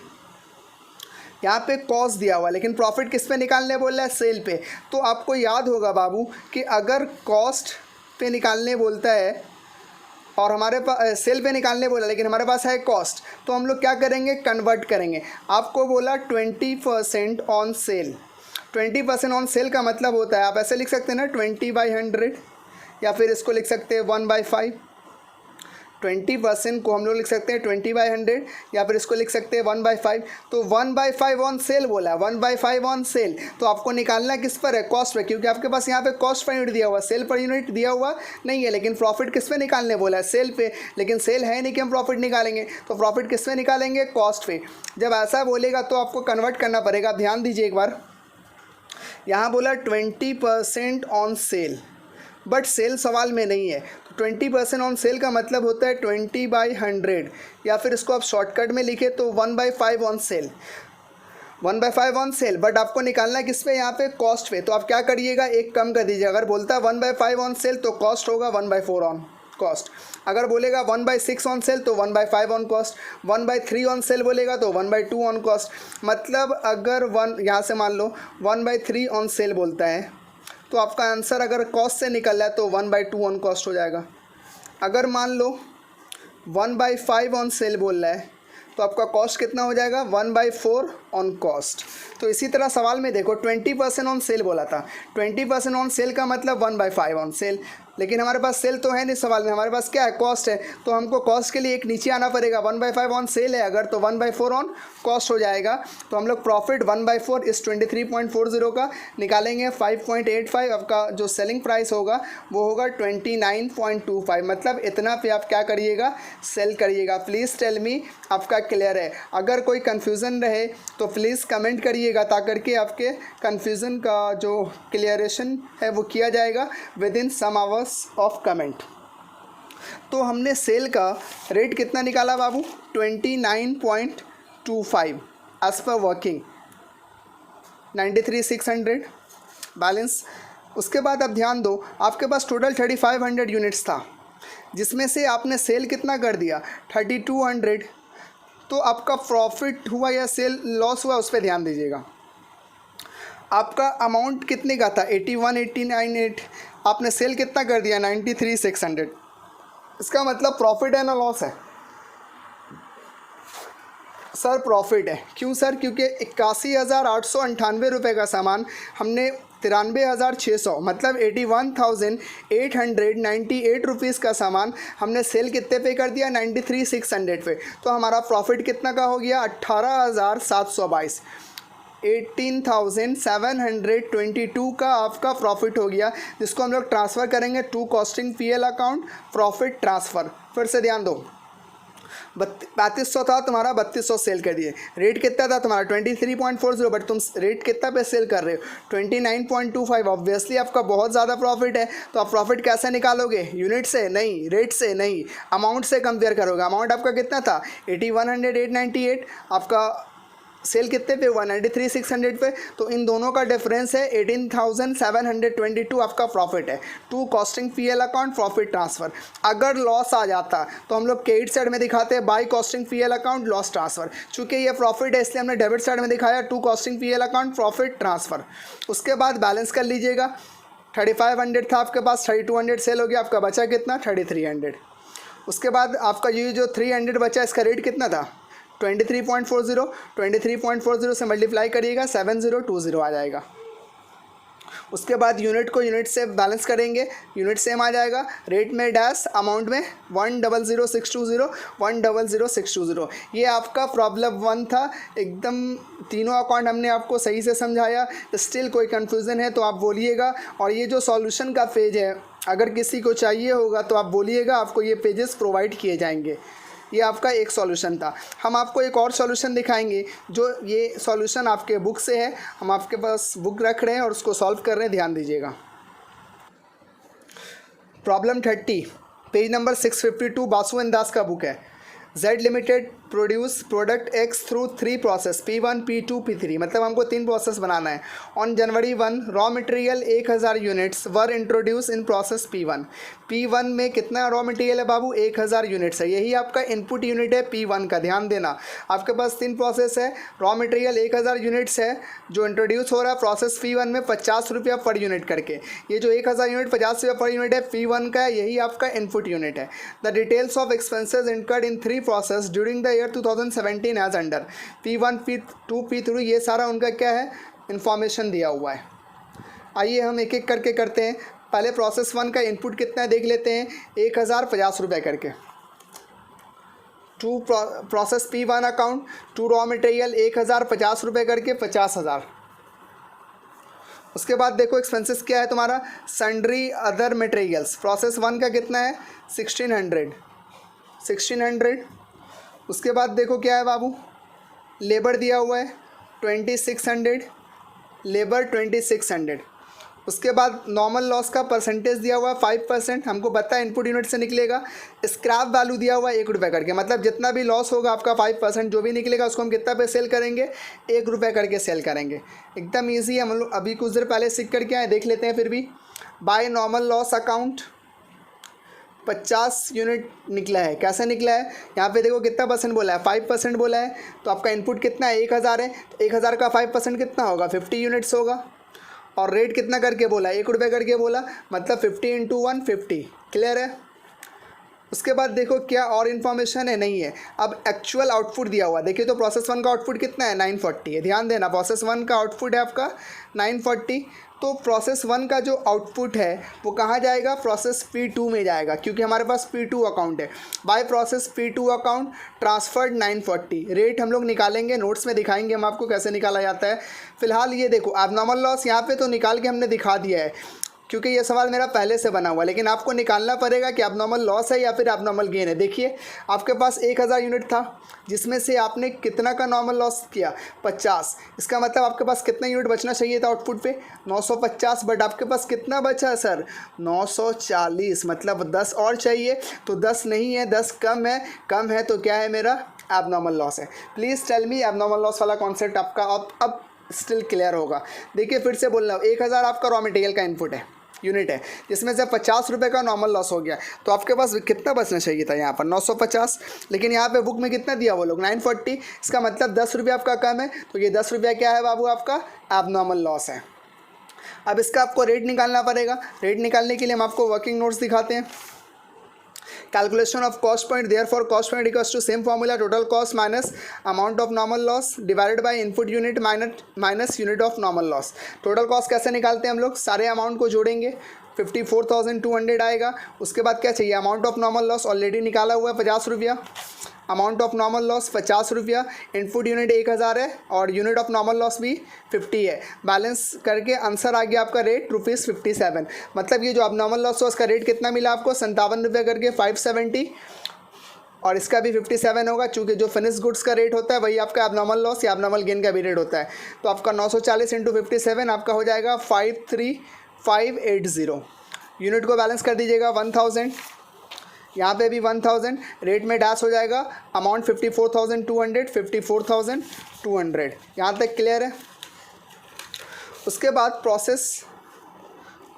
यहाँ पे कॉस्ट दिया हुआ, लेकिन प्रॉफिट किस पे निकालने बोला है, सेल पे। तो आपको याद होगा बाबू कि अगर कॉस्ट पे निकालने बोलता है और हमारे पास सेल पे निकालने बोला लेकिन हमारे पास है कॉस्ट, तो हम लोग क्या करेंगे, कन्वर्ट करेंगे। आपको बोला 20% ऑन सेल, 20% ऑन सेल का मतलब होता है, आप ऐसे लिख सकते हैं ना 20/100, या फिर इसको लिख सकते हैं 1/5। 20% को हम लोग लिख सकते हैं 20/100, या फिर इसको लिख सकते हैं 1/5। तो 1/5 ऑन सेल बोला, 1/5 ऑन सेल। तो आपको निकालना किस पर है, कॉस्ट पे, क्योंकि आपके पास यहाँ पे कॉस्ट पर यूनिट दिया हुआ, सेल पर यूनिट दिया हुआ नहीं है। लेकिन प्रॉफिट किस पे निकालने बोला है, सेल पे, लेकिन सेल है नहीं कि हम प्रॉफिट निकालेंगे। तो प्रॉफिट किस पे निकालेंगे, कॉस्ट पे। जब ऐसा बोलेगा तो आपको कन्वर्ट करना पड़ेगा। ध्यान दीजिए एक बार, यहाँ बोला 20% ऑन सेल, बट सेल सवाल में नहीं है। तो 20% ऑन सेल का मतलब होता है 20/100, या फिर इसको आप शॉर्टकट में लिखे तो 1/5 on sale, 1/5 on sale. But आपको निकालना किस पे, यहाँ पे कॉस्ट पे। तो आप क्या करिएगा, एक कम कर दीजिए। अगर बोलता है 1/5 ऑन सेल तो कॉस्ट होगा 1/4 ऑन कॉस्ट। अगर बोलेगा 1/6 ऑन सेल तो 1/5 ऑन कॉस्ट, 1/3 ऑन सेल बोलेगा तो 1/2 ऑन कॉस्ट। मतलब अगर यहाँ से मान लो 1/3 ऑन सेल बोलता है तो आपका आंसर अगर कॉस्ट से निकल रहा है तो 1/2 ऑन कॉस्ट हो जाएगा। अगर मान लो 1/5 ऑन सेल बोल रहा है तो आपका कॉस्ट कितना हो जाएगा, 1/4 ऑन कॉस्ट। तो इसी तरह सवाल में देखो 20% ऑन सेल बोला था, 20% ऑन सेल का मतलब 1/5 ऑन सेल, लेकिन हमारे पास सेल तो है नहीं सवाल में, हमारे पास क्या है, कॉस्ट है। तो हमको कॉस्ट के लिए एक नीचे आना पड़ेगा, 1/5 ऑन सेल है अगर, तो 1/4 ऑन कॉस्ट हो जाएगा। तो हम लोग प्रॉफिट 1/4 इस 23.40 का निकालेंगे 5.85। आपका जो सेलिंग प्राइस होगा वो होगा 29.25। मतलब इतना पे आप क्या करिएगा, सेल करिएगा। प्लीज़ टेल मी आपका क्लियर है। अगर कोई कन्फ्यूज़न रहे तो प्लीज़ कमेंट करिएगा, ताकि आपके कन्फ्यूज़न का जो क्लियरेशन है वो किया जाएगा within some hours of comment. तो हमने सेल का रेट कितना निकाला बाबू, 29.25 एज पर वर्किंग, 93,600 बैलेंस। उसके बाद अब ध्यान दो, आपके पास टोटल 3500 यूनिट्स था, जिसमें से आपने सेल कितना कर दिया, 3200। तो आपका प्रॉफिट हुआ या सेल लॉस हुआ उस पर ध्यान दीजिएगा। आपका अमाउंट कितने का था, 81,898, आपने सेल कितना कर दिया, 93,600। इसका मतलब प्रॉफिट है ना लॉस है, सर प्रॉफिट है। क्यों सर, क्योंकि 81,898 रुपये का सामान हमने 93,600 मतलब 81,898 रुपीज़ का सामान हमने सेल कितने पे कर दिया, 93,600 पे। तो हमारा प्रॉफिट कितना का हो गया, 18,722, 18,722 का आपका प्रॉफिट हो गया, जिसको हम लोग ट्रांसफ़र करेंगे to costing PL account, profit transfer. फिर से ध्यान दो, 3500 था तुम्हारा, 3200 सेल कर दिए। रेट कितना था तुम्हारा, 23.40, बट तुम रेट कितना पे सेल कर रहे हो, 29.25। ऑब्वियसली आपका बहुत ज़्यादा प्रॉफिट है। तो आप प्रॉफिट कैसे निकालोगे, यूनिट से नहीं, रेट से नहीं, अमाउंट से कंपेयर करोगे। अमाउंट आपका कितना था, 81,898, आपका सेल कितने पे हुआ, 93,600 पे। तो इन दोनों का डिफरेंस है 18,722 आपका प्रॉफिट है, to costing PL account, profit transfer. अगर लॉस आ जाता तो हम लोग क्रेडिट साइड में दिखाते हैं by costing PL account, loss transfer. चूँकि ये प्रॉफिट है इसलिए हमने डेबिट साइड में दिखाया to costing PL account, profit transfer. उसके बाद बैलेंस कर लीजिएगा, 3500 था आपके पास, 3200 सेल हो गया, आपका बचा कितना, 3300। उसके बाद आपका ये जो 300 बचा, इसका रेट कितना था, 23.40, 23.40 से मल्टीप्लाई करिएगा 7020 आ जाएगा। उसके बाद यूनिट को यूनिट से बैलेंस करेंगे, यूनिट सेम आ जाएगा, रेट में डैश, अमाउंट में 1,00,620, 1,00,620। ये आपका प्रॉब्लम 1 था। एकदम तीनों अकाउंट हमने आपको सही से समझाया। स्टिल कोई कन्फ्यूज़न है तो आप बोलिएगा। और ये जो सॉल्यूशन का पेज है, अगर किसी को चाहिए होगा तो आप बोलिएगा, आपको ये पेजेस प्रोवाइड किए जाएंगे। ये आपका एक सॉल्यूशन था। हम आपको एक और सॉल्यूशन दिखाएंगे, जो ये सॉल्यूशन आपके बुक से है। हम आपके पास बुक रख रहे हैं और उसको सॉल्व कर रहे हैं, ध्यान दीजिएगा। Problem 30, page number 652, Basu and Das का बुक है। Z limited produce product X through 3 process P1, P2, P3, मतलब हमको 3 प्रोसेस बनाना है। On January 1 raw material 1000 units were introduce in process P1। P1 में कितना रॉ मटेरियल है बाबू? 1000 यूनिट्स है। यही आपका इनपुट यूनिट है P1 का। ध्यान देना, आपके पास 3 प्रोसेस है, रॉ मटेरियल 1000 यूनिट्स है जो इंट्रोड्यूस हो रहा है प्रोसेस P1 में 50 रुपया पर यूनिट करके। ये जो 1000 यूनिट 50 रुपया पर यूनिट है P1 का, यही आपका इनपुट यूनिट है। The details of expenses incurred in 3 process during the year 2017 as under P1, P2, P3, ये सारा उनका क्या है, इन्फॉर्मेशन दिया हुआ है। आइए हम एक एक करके करते हैं। पहले प्रोसेस 1 का इनपुट कितना है देख लेते हैं, 1050 रुपये करके। To process P1 account, to raw material 1050 रुपये करके 50,000। उसके बाद देखो एक्सपेंसेस क्या है तुम्हारा, सन्ड्री अदर मटेरियल्स। प्रोसेस 1 का कितना है, 1600। उसके बाद देखो क्या है बाबू, लेबर दिया हुआ है 2600, लेबर 2600। उसके बाद नॉर्मल लॉस का परसेंटेज दिया हुआ है 5%, हमको पता है इनपुट यूनिट से निकलेगा। स्क्रैप वैल्यू दिया हुआ है 1 रुपये करके, मतलब जितना भी लॉस होगा आपका 5% जो भी निकलेगा उसको हम कितना पे सेल करेंगे, 1 रुपये करके सेल करेंगे। एकदम ईजी है, हम लोग अभी कुछ देर पहले सीख करके आए, देख लेते हैं फिर भी। By normal loss account 50 unit निकला है। कैसे निकला है, यहाँ पे देखो कितना परसेंट बोला है, 5% बोला है। तो आपका इनपुट कितना है, 1000 है, तो 1000 का 5% कितना होगा, 50 यूनिट्स होगा। और रेट कितना करके बोला, 1 रुपये करके बोला, मतलब 50 × 1 50। क्लियर है। उसके बाद देखो क्या और इन्फॉर्मेशन है, नहीं है। अब एक्चुअल आउटपुट दिया हुआ, देखिए तो प्रोसेस 1 का आउटपुट कितना है, 940 है। ध्यान देना, प्रोसेस 1 का आउटपुट है आपका 940। तो प्रोसेस 1 का जो आउटपुट है वो कहाँ जाएगा, प्रोसेस P2 में जाएगा, क्योंकि हमारे पास P2 अकाउंट है। By process P2 account transferred 940। Rate हम लोग निकालेंगे, नोट्स में दिखाएंगे हम आपको कैसे निकाला जाता है। फिलहाल ये देखो एबनॉर्मल लॉस यहाँ पे तो निकाल के हमने दिखा दिया है, क्योंकि ये सवाल मेरा पहले से बना हुआ है, लेकिन आपको निकालना पड़ेगा कि एबनॉर्मल लॉस है या फिर एबनॉर्मल गेन है। देखिए आपके पास 1000 यूनिट था, जिसमें से आपने कितना का नॉर्मल लॉस किया, 50। इसका मतलब आपके पास कितना यूनिट बचना चाहिए था आउटपुट पे, 950, बट आपके पास कितना बचा सर, 940, मतलब 10 और चाहिए। तो 10 नहीं है, 10 कम है, तो क्या है मेरा, एबनॉर्मल लॉस है। Please tell me, abnormal loss वाला कॉन्सेप्ट आपका अब स्टिल क्लियर होगा। देखिए फिर से बोल रहा हूँ, 1000 आपका रॉ मटेरियल का इनपुट है, यूनिट है, जिसमें से 50 रुपये का नॉर्मल लॉस हो गया। तो आपके पास कितना बचना चाहिए था यहाँ पर, 950, लेकिन यहाँ पे बुक में कितना दिया वो लोग, 940। इसका मतलब 10 रुपये आपका कम है, तो ये 10 रुपया क्या है बाबू, आपका एबनॉर्मल लॉस है। अब इसका आपको रेट निकालना पड़ेगा। रेट निकालने के लिए हम आपको वर्किंग नोट्स दिखाते हैं। Calculation of cost point, therefore cost point equals to same formula, total cost minus amount of normal loss divided by input unit minus unit of normal loss। total cost कैसे निकालते हैं हम लोग, सारे amount को जोड़ेंगे, 54,200 आएगा। उसके बाद क्या चाहिए, amount of normal loss already निकाला हुआ है 50 रुपया, अमाउंट ऑफ नॉर्मल लॉस 50 रुपया, इनपुट यूनिट 1000 है और यूनिट ऑफ नॉर्मल लॉस भी 50 है। बैलेंस करके आंसर आ गया आपका रेट ₹57। मतलब ये जो अब नॉर्मल लॉस हुआ उसका रेट कितना मिला आपको, 57 रुपये करके 570, और इसका भी 57 होगा, चूँकि जो फिनिश गुड्स का रेट होता है वही आपका एबनॉर्मल लॉस या एबनॉर्मल गेन का भी रेट होता है। तो आपका 940 × 57 आपका हो जाएगा 53580। यूनिट को बैलेंस कर दीजिएगा 1000, यहाँ पे भी 1000, रेट में डैश हो जाएगा, अमाउंट 54,200, यहाँ तक क्लियर है। उसके बाद प्रोसेस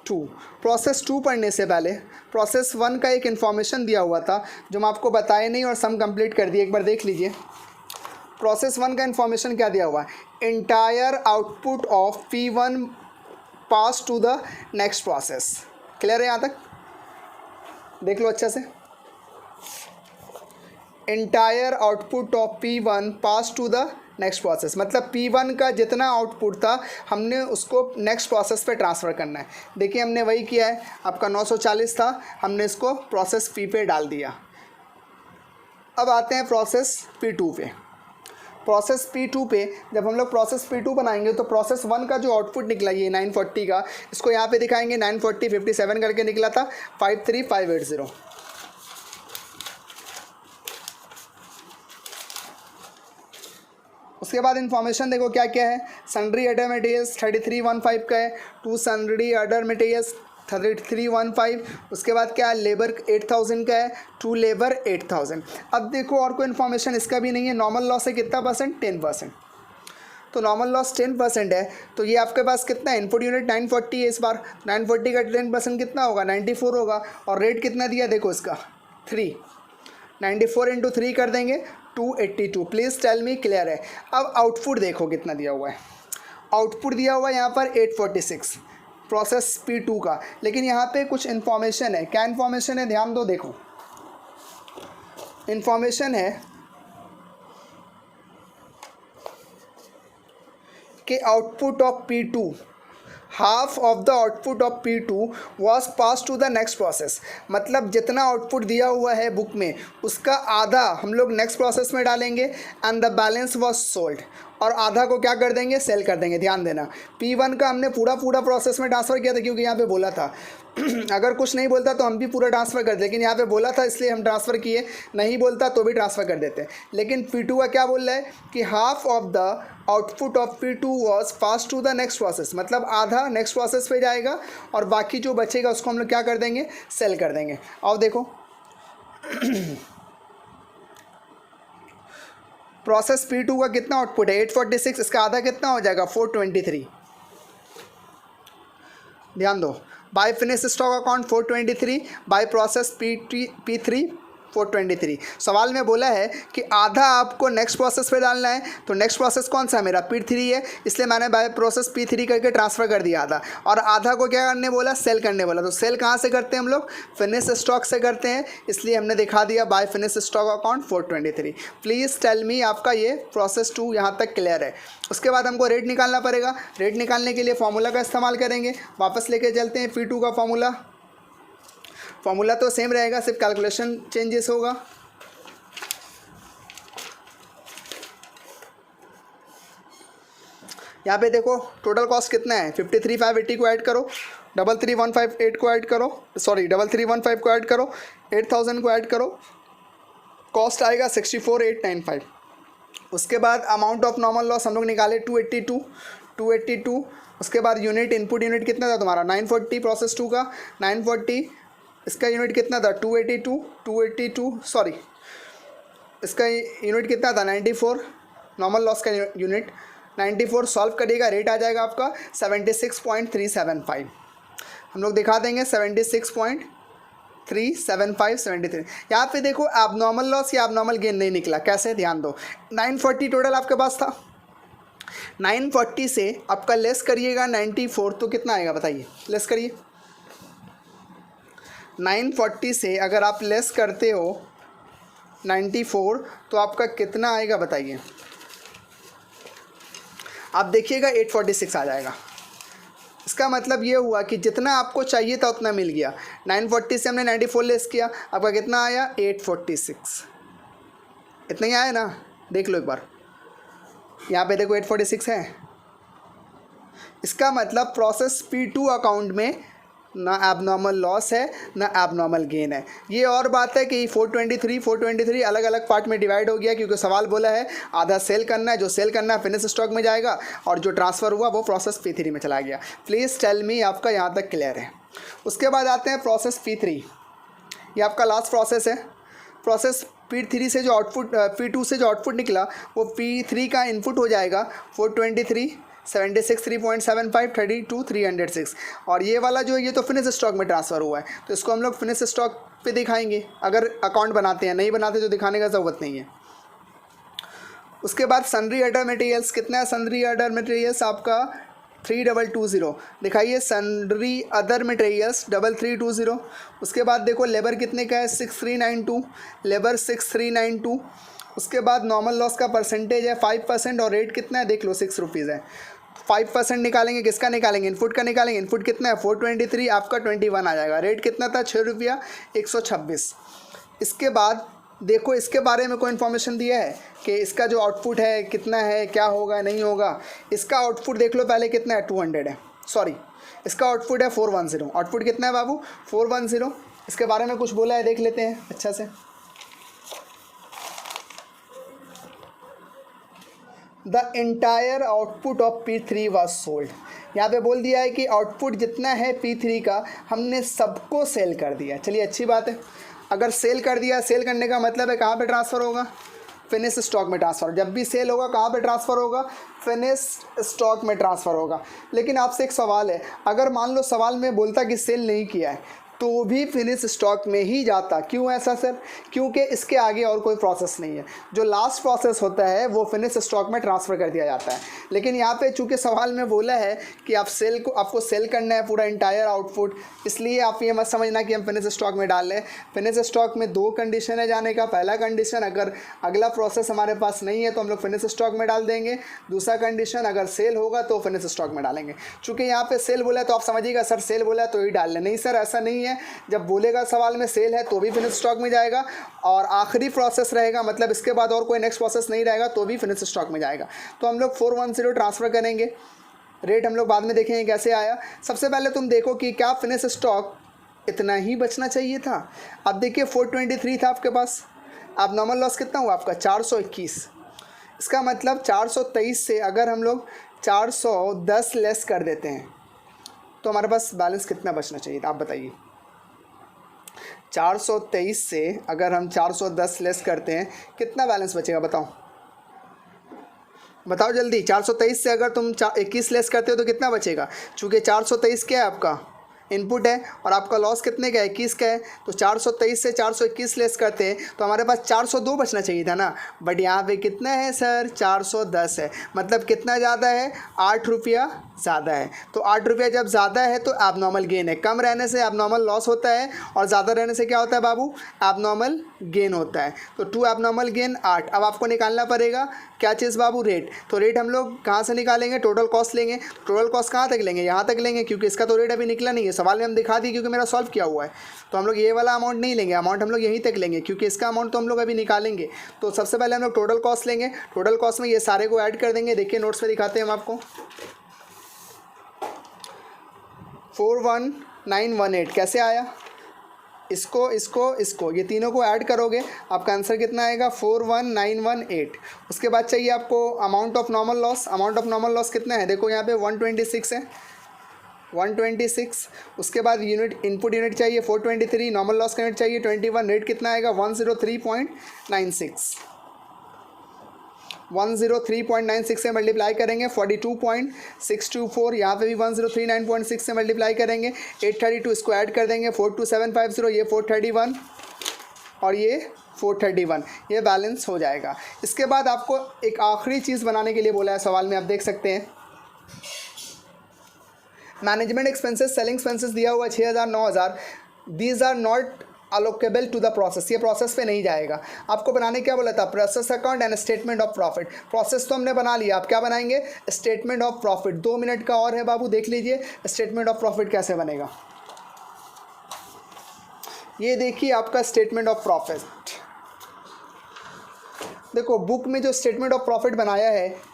2 पढ़ने से पहले प्रोसेस 1 का एक इन्फॉर्मेशन दिया हुआ था जो मैं आपको बताया नहीं और सम कंप्लीट कर दिए, एक बार देख लीजिए। प्रोसेस 1 का इन्फॉर्मेशन क्या दिया हुआ है, entire output of P1 pass to the next process. Clear है, यहाँ तक देख लो अच्छा से। entire output of P1 pass to the next process, मतलब P1 का जितना आउटपुट था हमने उसको नेक्स्ट प्रोसेस पे ट्रांसफ़र करना है। देखिए हमने वही किया है, आपका 940 था, हमने इसको प्रोसेस P पे डाल दिया। अब आते हैं प्रोसेस P2 पे। प्रोसेस P2 पे जब हम लोग प्रोसेस P2 बनाएंगे तो प्रोसेस 1 का जो आउटपुट निकला ये 940 का, इसको यहाँ पे दिखाएंगे 940 57 करके निकला था 53580। उसके बाद इन्फॉर्मेशन देखो क्या क्या है। सन्ड्री अदर मटेरियल्स 3315 का है, टू सन्ड्री अदर मटेरियल्स 3315। उसके बाद क्या है, लेबर 8000 का है, टू लेबर 8000। अब देखो और कोई इन्फॉर्मेशन इसका भी नहीं है। नॉर्मल लॉस है कितना परसेंट, 10%। तो नॉर्मल लॉस 10% है, तो ये आपके पास कितना है, इनपुट यूनिट 940 है इस बार। 940 का 10% कितना होगा, 94 होगा। और रेट कितना दिया देखो इसका 3, 94 इंटू 3 कर देंगे 282। प्लीज़ टेल मी क्लियर है। अब आउटपुट देखो कितना दिया हुआ है। आउटपुट दिया हुआ है यहाँ पर 846 प्रोसेस P2 का, लेकिन यहाँ पे कुछ इन्फॉर्मेशन है। क्या इन्फॉर्मेशन है, ध्यान दो। देखो इन्फॉर्मेशन है कि output of P2, half of the output of P2 was pass to the next process. मतलब जितना आउटपुट दिया हुआ है बुक में उसका आधा हम लोग नेक्स्ट प्रोसेस में डालेंगे and the balance was sold, और आधा को क्या कर देंगे, सेल कर देंगे। ध्यान देना, P1 का हमने पूरा प्रोसेस में ट्रांसफ़र किया था, क्योंकि यहाँ पे बोला था अगर कुछ नहीं बोलता तो हम भी पूरा ट्रांसफ़र कर देते, लेकिन यहाँ पे बोला था इसलिए हम ट्रांसफ़र किए, नहीं बोलता तो भी ट्रांसफ़र कर देते। लेकिन P2 का क्या बोल रहा है कि half of the output of P2 was pass to the next process, मतलब आधा नेक्स्ट प्रोसेस पे जाएगा और बाकी जो बचेगा उसको हम लोग क्या कर देंगे, सेल कर देंगे। और देखो प्रोसेस P2 का कितना आउटपुट है, 846, इसका आधा कितना हो जाएगा, 423। ध्यान दो, by finish stock account 423, by process P3 423। सवाल में बोला है कि आधा आपको नेक्स्ट प्रोसेस पे डालना है, तो नेक्स्ट प्रोसेस कौन सा है मेरा, P3 है, इसलिए मैंने बाय प्रोसेस P3 करके ट्रांसफ़र कर दिया आधा, और आधा को क्या करने बोला, सेल करने बोला। तो सेल कहाँ से करते हैं हम लोग, फिनिश स्टॉक से करते हैं, इसलिए हमने दिखा दिया by finish stock account 423। Please tell me आपका ये प्रोसेस 2 यहाँ तक क्लियर है। उसके बाद हमको रेट निकालना पड़ेगा। रेट निकालने के लिए फॉर्मूला का इस्तेमाल करेंगे। वापस लेके चलते हैं P2 का फॉर्मूला तो सेम रहेगा, सिर्फ कैलकुलेशन चेंजेस होगा। यहाँ पे देखो टोटल कॉस्ट कितना है, 53,580 को ऐड करो, 33,158 को ऐड करो, सॉरी 3315 को ऐड करो, 8000 को ऐड करो, कॉस्ट आएगा 64,895। उसके बाद अमाउंट ऑफ नॉर्मल लॉस हम लोग निकाले 282। उसके बाद यूनिट, इनपुट यूनिट कितना था तुम्हारा, 940 प्रोसेस 2 का, 940। इसका यूनिट कितना था, 282, सॉरी इसका यूनिट कितना था, 94। नॉर्मल लॉस का यूनिट 94 सॉल्व करिएगा, रेट आ जाएगा आपका 76.375। हम लोग दिखा देंगे 76.37573। यहाँ पे देखो एबनॉर्मल लॉस या एबनॉर्मल गेन नहीं निकला, कैसे, ध्यान दो। 940 टोटल आपके पास था, 940 से आपका लेस करिएगा 94, तो कितना आएगा बताइए, लेस करिए। 940 से अगर आप लेस करते हो 94 तो आपका कितना आएगा बताइए। आप देखिएगा 846 आ जाएगा। इसका मतलब ये हुआ कि जितना आपको चाहिए था उतना मिल गया। 940 से हमने 94 लेस किया, आपका कितना आया, 846। इतना ही आया ना, देख लो एक बार, यहाँ पे देखो 846 है। इसका मतलब प्रोसेस P2 अकाउंट में ना एबनॉर्मल लॉस है ना एबनॉर्मल गेन है। ये और बात है कि 423 अलग अलग पार्ट में डिवाइड हो गया, क्योंकि सवाल बोला है आधा सेल करना है, जो सेल करना है फिनिश स्टॉक में जाएगा, और जो ट्रांसफ़र हुआ वो प्रोसेस P3 में चला गया। प्लीज़ टेल मी आपका यहाँ तक क्लियर है। उसके बाद आते हैं प्रोसेस P3, ये आपका लास्ट प्रोसेस है। प्रोसेस P3 से जो आउटपुट, P2 से जो आउटपुट निकला वो P3 का इनपुट हो जाएगा 423, 76 3.75 32 306। और ये वाला जो है ये तो फिनिश स्टॉक में ट्रांसफ़र हुआ है, तो इसको हम लोग फिनिश स्टॉक पे दिखाएंगे अगर अकाउंट बनाते हैं, नहीं बनाते तो दिखाने का ज़रूरत नहीं है। उसके बाद सन्ड्री अदर मटेरियल्स कितना है, सन्ड्री अदर मटेरियल्स आपका 3220 दिखाइए, सन्ड्री अदर मटेरियल्स 3320। उसके बाद देखो लेबर कितने का है, 6392, लेबर 6392। उसके बाद नॉर्मल लॉस का परसेंटेज है 5% और रेट कितना है देख लो 6 रुपीज़ है। 5% निकालेंगे, किसका निकालेंगे, इनपुट का निकालेंगे। इनपुट कितना है 423, आपका 21 आ जाएगा। रेट कितना था 6 रुपया 126। इसके बाद देखो इसके बारे में कोई इन्फॉर्मेशन दिया है कि इसका जो आउटपुट है कितना है, क्या होगा नहीं होगा। इसका आउटपुट देख लो पहले कितना है 200 है, सॉरी इसका आउटपुट है 410। आउटपुट कितना है बाबू 410। इसके बारे में कुछ बोला है देख लेते हैं अच्छा से। The entire output of P3 was sold. यहाँ पे बोल दिया है कि आउटपुट जितना है P3 का हमने सबको सेल कर दिया। चलिए अच्छी बात है, अगर सेल कर दिया, सेल करने का मतलब है कहाँ पे ट्रांसफ़र होगा, फिनिश स्टॉक में ट्रांसफ़र। जब भी सेल होगा कहाँ पे ट्रांसफ़र होगा, फिनिश स्टॉक में ट्रांसफ़र होगा। लेकिन आपसे एक सवाल है, अगर मान लो सवाल में बोलता कि सेल नहीं किया है तो भी फिनिश स्टॉक में ही जाता। क्यों ऐसा सर, क्योंकि इसके आगे और कोई प्रोसेस नहीं है। जो लास्ट प्रोसेस होता है वो फिनिश स्टॉक में ट्रांसफ़र कर दिया जाता है। लेकिन यहाँ पे चूँकि सवाल में बोला है कि आपको सेल करना है पूरा इंटायर आउटपुट, इसलिए आप ये मत समझना कि हम फिनिश स्टॉक में डाल लें। फिनिश स्टॉक में 2 कंडीशन है जाने का। पहला कंडीशन, अगर अगला प्रोसेस हमारे पास नहीं है तो हम लोग फिनिश स्टॉक में डाल देंगे। दूसरा कंडीशन, अगर सेल होगा तो फिनिश स्टॉक में डालेंगे। चूँकि यहाँ पे सेल बोला है तो आप समझिएगा सर सेल बोला है तो ही डाल लें। नहीं सर ऐसा नहीं है, जब बोलेगा सवाल में सेल है तो भी फिनिश स्टॉक में जाएगा, और आखिरी प्रोसेस रहेगा मतलब इसके बाद और कोई नेक्स्ट प्रोसेस नहीं रहेगा तो भी फिनिश स्टॉक में जाएगा। तो हम लोग 410 ट्रांसफ़र करेंगे। रेट हम लोग बाद में देखेंगे कैसे आया। सबसे पहले तुम देखो कि क्या फिनिश स्टॉक इतना ही बचना चाहिए था। अब देखिए 423 था आपके पास, अब नॉर्मल लॉस कितना हुआ आपका 421। इसका मतलब 423 से अगर हम लोग 410 लेस कर देते हैं तो हमारे पास बैलेंस कितना बचना चाहिए था, आप बताइए। 423 से अगर हम 410 लेस करते हैं कितना बैलेंस बचेगा, बताओ बताओ जल्दी। 423 से अगर तुम 21 लेस करते हो तो कितना बचेगा। चूँकि 423 क्या है आपका इनपुट है और आपका लॉस कितने का है 21 का है, तो 423 से 421 लेस करते हैं तो हमारे पास 402 बचना चाहिए था ना। बट यहाँ पे कितना है सर 410 है, मतलब कितना ज़्यादा है 8 रुपया ज़्यादा है। तो 8 रुपया जब ज़्यादा है तो एबनॉर्मल गेन है। कम रहने से एबनॉर्मल लॉस होता है और ज़्यादा रहने से क्या होता है बाबू, एबनॉर्मल गेन होता है। तो 2 एबनॉर्मल गेन 8। अब आपको निकालना पड़ेगा क्या चीज़ बाबू, रेट। तो रेट हम लोग कहाँ से निकालेंगे, टोटल कॉस्ट लेंगे। टोटल कॉस्ट कहाँ तक लेंगे, यहाँ तक लेंगे, क्योंकि इसका तो रेट अभी निकला नहीं है। सवाल में हम दिखा दी क्योंकि मेरा सॉल्व किया हुआ है। तो हम लोग ये वाला अमाउंट नहीं लेंगे, अमाउंट हम लोग यहीं तक लेंगे क्योंकि इसका अमाउंट तो हम लोग अभी निकालेंगे। तो सबसे पहले हम लोग टोटल कॉस्ट लेंगे। टोटल कॉस्ट में ये सारे को ऐड कर देंगे। देखिए नोट्स में दिखाते हैं हम आपको। 41918 कैसे आया, इसको ये तीनों को ऐड करोगे आपका आंसर कितना आएगा 41918। उसके बाद चाहिए आपको amount of normal loss. Amount of normal loss कितना है, देखो यहाँ पे 126 है, 126। उसके बाद यूनिट इनपुट यूनिट चाहिए 423, नॉर्मल लॉस का यूनिट चाहिए 21। रेट कितना आएगा 103.96। 103.96 से मल्टीप्लाई करेंगे 42.624। यहाँ पे भी 1039.6 से मल्टीप्लाई करेंगे 832। इसको ऐड कर देंगे 42750, ये 431 और ये 431, ये बैलेंस हो जाएगा। इसके बाद आपको एक आखिरी चीज़ बनाने के लिए बोला है सवाल में, आप देख सकते हैं मैनेजमेंट एक्सपेंसेस, सेलिंग एक्सपेंसेस दिया हुआ 6000 9000। These are not allocable to the process, ये प्रोसेस पे नहीं जाएगा। आपको बनाने क्या बोला था, process account and statement of profit. Process तो हमने बना लिया, आप क्या बनाएंगे स्टेटमेंट ऑफ प्रॉफिट। 2 मिनट का और है बाबू, देख लीजिए स्टेटमेंट ऑफ प्रॉफिट कैसे बनेगा। ये देखिए आपका स्टेटमेंट ऑफ प्रॉफिट। देखो बुक में जो स्टेटमेंट ऑफ प्रॉफिट बनाया है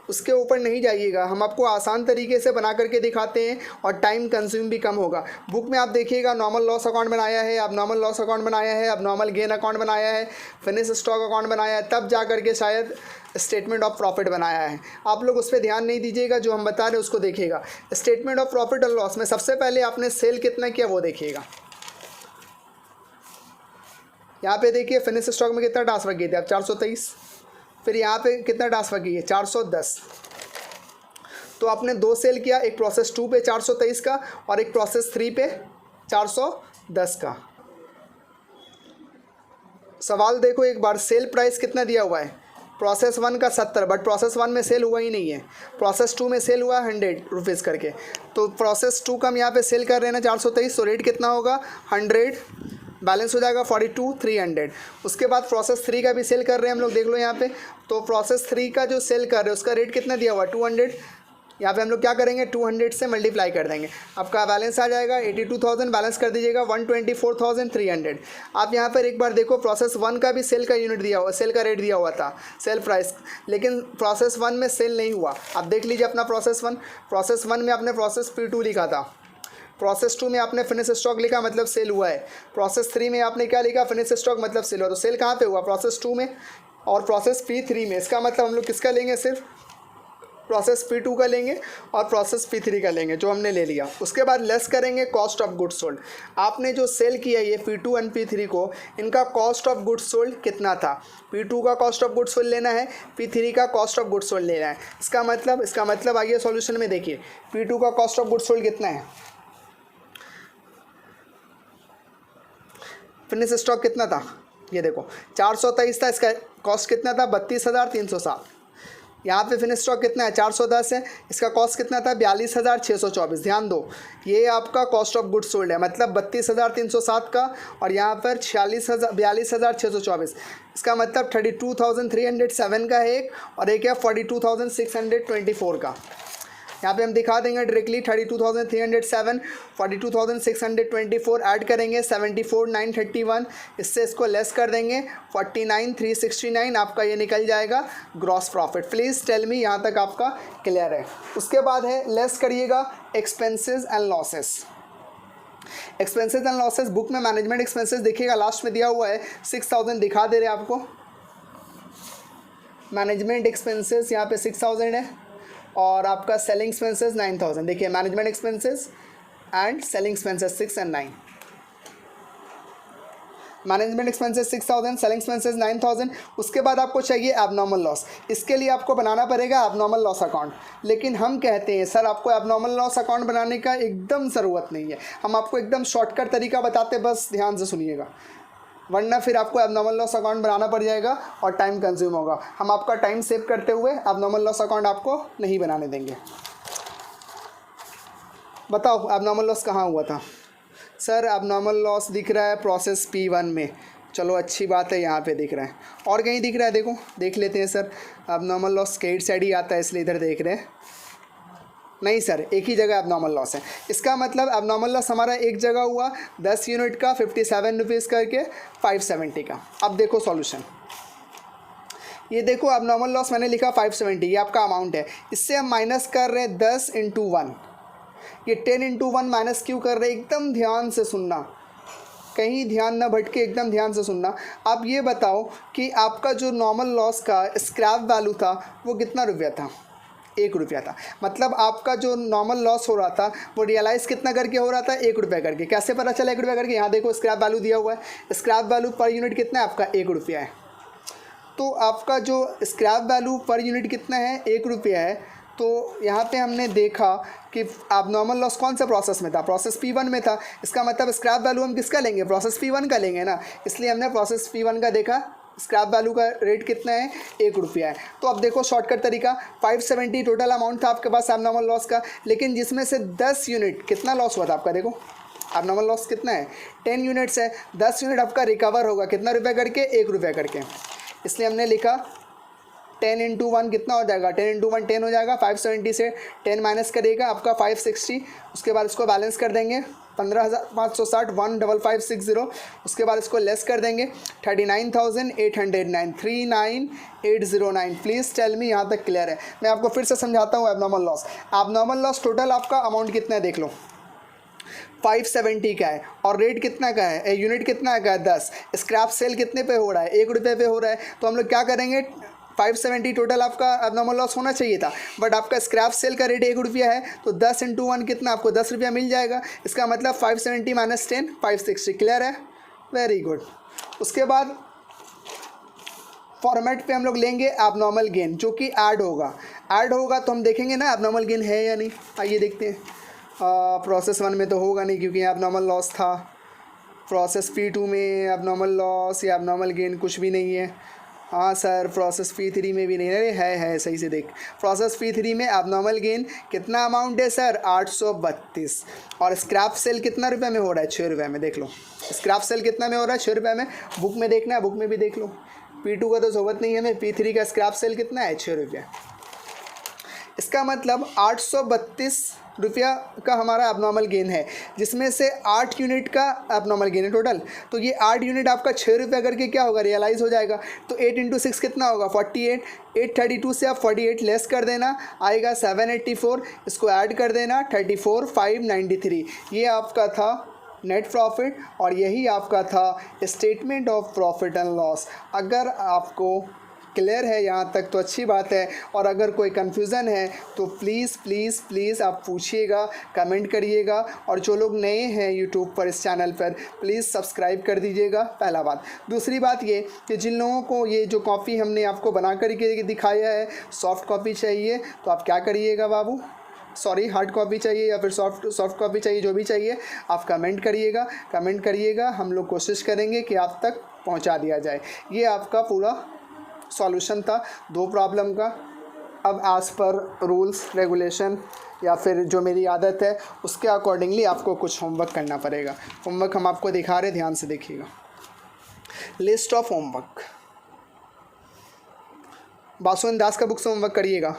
उसके ऊपर नहीं जाइएगा, हम आपको आसान तरीके से बना करके दिखाते हैं और टाइम कंज्यूम भी कम होगा। बुक में आप देखिएगा नॉर्मल लॉस अकाउंट बनाया है, अब नॉर्मल लॉस अकाउंट बनाया है, अब नॉर्मल गेन अकाउंट बनाया है, फिनिश स्टॉक अकाउंट बनाया है, तब जा करके शायद स्टेटमेंट ऑफ प्रॉफिट बनाया है। आप लोग उस पर ध्यान नहीं दीजिएगा, जो हम बता रहे हैं उसको देखिएगा। स्टेटमेंट ऑफ प्रॉफिट और लॉस में सबसे पहले आपने सेल कितना किया वो देखिएगा। यहाँ पे देखिए फिनिश स्टॉक में कितना ट्रांसफर किए थे आप 423, फिर यहाँ पे कितना ट्रांसफ़र किए 410। तो आपने 2 सेल किया, एक प्रोसेस 2 पे 423 का और एक प्रोसेस 3 पे 410 का। सवाल देखो एक बार, सेल प्राइस कितना दिया हुआ है प्रोसेस 1 का 70, बट प्रोसेस 1 में सेल हुआ ही नहीं है। प्रोसेस 2 में सेल हुआ 100 रुपीज़ करके, तो प्रोसेस 2 का हम यहाँ पे सेल कर रहे हैं ना 423, तो रेट कितना होगा 100 बैलेंस हो जाएगा 42,300। उसके बाद प्रोसेस 3 का भी सेल कर रहे हैं हम लोग, देख लो यहाँ पे। तो प्रोसेस 3 का जो सेल कर रहे हैं उसका रेट कितना दिया हुआ 200। यहाँ पे हम लोग क्या करेंगे 200 से मल्टीप्लाई कर देंगे, आपका बैलेंस आ जाएगा 82,000, बैलेंस कर दीजिएगा 124,300। आप यहाँ पर एक बार देखो प्रोसेस 1 का भी सेल का यूनिट दिया हुआ, सेल का रेट दिया हुआ था, सेल प्राइस, लेकिन प्रोसेस 1 में सेल नहीं हुआ। आप देख लीजिए अपना प्रोसेस 1 में आपने प्रोसेस P2 लिखा था, प्रोसेस 2 में आपने फिनिश स्टॉक लिखा मतलब सेल हुआ है, प्रोसेस 3 में आपने क्या लिखा फिनिश स्टॉक मतलब सेल हुआ। तो सेल कहाँ पे हुआ प्रोसेस 2 में और प्रोसेस P3 में। इसका मतलब हम लोग किसका लेंगे, सिर्फ प्रोसेस P2 का लेंगे और प्रोसेस P3 का लेंगे, जो हमने ले लिया। उसके बाद लेस करेंगे कॉस्ट ऑफ गुड्स सोल्ड। आपने जो सेल किया ये P2 एंड P3 को, इनका कॉस्ट ऑफ गुड्स सोल्ड कितना था। P2 का कॉस्ट ऑफ गुड्स सोल्ड लेना है, P3 का कॉस्ट ऑफ गुड्स सोल्ड लेना है। इसका मतलब आइए सॉल्यूशन में देखिए P2 का कॉस्ट ऑफ गुड्स सोल्ड कितना है, फिनिश स्टॉक कितना था, ये देखो 423 था, इसका कॉस्ट कितना था 32,307। यहाँ पे फिनिश स्टॉक कितना है 410 है, इसका कॉस्ट कितना था 42,624। ध्यान दो ये आपका कॉस्ट ऑफ गुड्स सोल्ड है, मतलब 32,307 का, और यहाँ पर 42,624। इसका मतलब 32,307 का है एक, और एक है 42,624 का। यहाँ पे हम दिखा देंगे डायरेक्टली 32,307, 42,624 ऐड करेंगे 74,931, इससे इसको लेस कर देंगे 49,369, आपका ये निकल जाएगा gross profit. Please tell me यहाँ तक आपका क्लियर है। उसके बाद है लेस करिएगा expenses and losses. Expenses and losses book में मैनेजमेंट एक्सपेंसेस देखिएगा लास्ट में दिया हुआ है 6,000 दिखा दे रहे हैं आपको। मैनेजमेंट एक्सपेंसेस यहाँ पे 6,000 है और आपका सेलिंग एक्सपेंसेस 9,000। देखिए management expenses and selling expenses 6 और 9। Management expenses 6,000, selling expenses 9,000। उसके बाद आपको चाहिए एबनॉर्मल लॉस। इसके लिए आपको बनाना पड़ेगा एबनॉर्मल लॉस अकाउंट, लेकिन हम कहते हैं सर आपको एबनॉर्मल लॉस अकाउंट बनाने का एकदम ज़रूरत नहीं है, हम आपको एकदम शॉर्टकट तरीका बताते, बस ध्यान से सुनिएगा, वरना फिर आपको एबनॉर्मल लॉस अकाउंट बनाना पड़ जाएगा और टाइम कंज्यूम होगा। हम आपका टाइम सेव करते हुए एबनॉर्मल लॉस अकाउंट आपको नहीं बनाने देंगे। बताओ एबनॉर्मल लॉस कहाँ हुआ था। सर एबनॉर्मल लॉस दिख रहा है प्रोसेस P1 में, चलो अच्छी बात है, यहाँ पे दिख रहा है। और कहीं दिख रहा है, देखो देख लेते हैं। Sir abnormal loss credit side ही आता है इसलिए इधर देख रहे हैं। नहीं सर, एक ही जगह एबनॉर्मल लॉस है। इसका मतलब एबनॉर्मल लॉस हमारा एक जगह हुआ 10 यूनिट का 57 रुपीज़ करके 570 का। अब देखो सॉल्यूशन, ये देखो एबनॉर्मल लॉस मैंने लिखा 570, ये आपका अमाउंट है। इससे हम माइनस कर रहे हैं 10 × 1, ये 10 × 1 माइनस क्यों कर रहे हैं, एकदम ध्यान से सुनना, कहीं ध्यान ना भटके, एकदम ध्यान से सुनना। आप ये बताओ कि आपका जो नॉर्मल लॉस का स्क्रैप वैल्यू था वो कितना रुपया था, 1 रुपया था। मतलब आपका जो नॉर्मल लॉस हो रहा था वो रियलाइज़ कितना करके हो रहा था, 1 रुपया करके। कैसे पता चला 1 रुपया करके, यहाँ देखो स्क्रैप वैल्यू दिया हुआ है, स्क्रैप वैल्यू पर यूनिट कितना है आपका 1 रुपया है। तो आपका जो स्क्रैप वैल्यू पर यूनिट कितना है 1 रुपया है। तो यहाँ पे हमने देखा कि एबनॉर्मल लॉस कौन सा प्रोसेस में था, प्रोसेस P1 में था। इसका मतलब स्क्रैप वैल्यू हम किसका लेंगे, प्रोसेस P1 का लेंगे ना, इसलिए हमने प्रोसेस P1 का देखा। स्क्रैप वैल्यू का रेट कितना है 1 रुपया है। तो अब देखो शॉर्टकट तरीका, 570 टोटल अमाउंट था आपके पास एबनॉर्मल लॉस का, लेकिन जिसमें से 10 यूनिट कितना लॉस हुआ था आपका, देखो एबनॉर्मल लॉस कितना है 10 यूनिट्स है, 10 यूनिट आपका रिकवर होगा कितना रुपया करके, 1 रुपया करके। इसलिए हमने लिखा 10 × 1 कितना हो जाएगा, 10 × 1 10 हो जाएगा। 570 से 10 माइनस करेगा आपका 560, उसके बाद इसको बैलेंस कर देंगे 15,560 15560। उसके बाद इसको लेस कर देंगे 39,809 39,809। प्लीज़ टेल मी यहाँ तक क्लियर है। मैं आपको फिर से समझाता हूँ abnormal loss. Abnormal loss total आपका अमाउंट कितना है देख लो, 570 का है, और रेट कितना का है, यूनिट कितना का है 10। स्क्रैप सेल कितने पे हो रहा है, 1 रुपये पे हो रहा है। तो हम लोग क्या करेंगे, 570 टोटल आपका एबनॉर्मल लॉस होना चाहिए था, बट आपका स्क्रैप सेल का रेट 1 रुपया है, तो 10 × 1 कितना, आपको 10 रुपया मिल जाएगा। इसका मतलब 570 - 10 560। क्लियर है, वेरी गुड। उसके बाद फॉर्मेट पे हम लोग लेंगे एबनॉर्मल गेन, जो कि ऐड होगा तो हम देखेंगे ना एबनॉर्मल गेन है या नहीं। आइए देखते हैं। प्रोसेस 1 में तो होगा नहीं क्योंकि एबनॉर्मल लॉस था। प्रोसेस P2 में एबनॉर्मल लॉस या एबनॉर्मल गेन कुछ भी नहीं है। हाँ सर, प्रोसेस फी 3 में भी नहीं है सही से देख। प्रोसेस फी 3 में एबनॉर्मल गेन कितना अमाउंट है सर? 832। और स्क्रैप सेल कितना रुपये में हो रहा है? 6 रुपये में। देख लो स्क्रैप सेल कितना में हो रहा है? 6 रुपये में। बुक में देखना है, बुक में भी देख लो। P2 का तो ज़रूरत नहीं है हमें। P3 का स्क्रैप सेल कितना है? 6 रुपये। इसका मतलब 832 रुपया का हमारा एबनॉर्मल गेन है, जिसमें से 8 यूनिट का एबनॉर्मल गेन है टोटल। तो ये 8 यूनिट आपका 6 रुपये करके क्या होगा? रियलाइज़ हो जाएगा। तो 8 × 6 कितना होगा? 48। 832 से आप 48 लेस कर देना, आएगा 784। इसको ऐड कर देना 34,593। ये आपका था नेट प्रॉफिट और यही आपका था statement of profit and loss. अगर आपको क्लियर है यहाँ तक तो अच्छी बात है, और अगर कोई कन्फ्यूज़न है तो प्लीज़ प्लीज़ प्लीज़ आप पूछिएगा, कमेंट करिएगा। और जो लोग नए हैं यूट्यूब पर, इस चैनल पर, प्लीज़ सब्सक्राइब कर दीजिएगा, पहला बात। दूसरी बात ये कि जिन लोगों को ये जो कॉपी हमने आपको बना करके दिखाया है, सॉफ्ट कॉपी चाहिए तो आप क्या करिएगा बाबू, सॉरी हार्ड कॉपी चाहिए या फिर सॉफ्ट कॉपी चाहिए, जो भी चाहिए आप कमेंट करिएगा। हम लोग कोशिश करेंगे कि आप तक पहुंचा दिया जाए। ये आपका पूरा सॉल्यूशन था 2 प्रॉब्लम का। अब एज़ पर रूल्स रेगुलेशन या फिर जो मेरी आदत है उसके अकॉर्डिंगली आपको कुछ होमवर्क करना पड़ेगा। होमवर्क हम आपको दिखा रहे, ध्यान से देखिएगा। लिस्ट ऑफ होमवर्क, बासुन दास का बुक से होमवर्क करिएगा।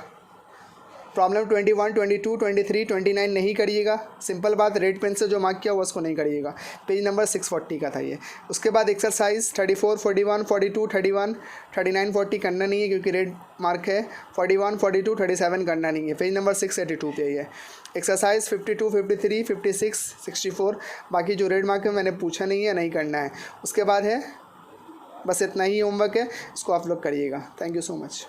प्रॉब्लम 21, 22, 23, 29 नहीं करिएगा। सिंपल बात, रेड पेन से जो मार्क किया हुआ उसको नहीं करिएगा। पेज नंबर 640 का था ये। उसके बाद एक्सरसाइज 34, 41, 42, 31, 39, 40 करना नहीं है क्योंकि रेड मार्क है। 41, 42, 37 करना नहीं है। पेज नंबर 682 पे ही है। एक्सरसाइज 52, 53, 56, 64, बाकी जो रेड मार्क है मैंने पूछा नहीं है, नहीं करना है। उसके बाद है बस इतना ही होमवर्क है, इसको आप लोग करिएगा। Thank you so much.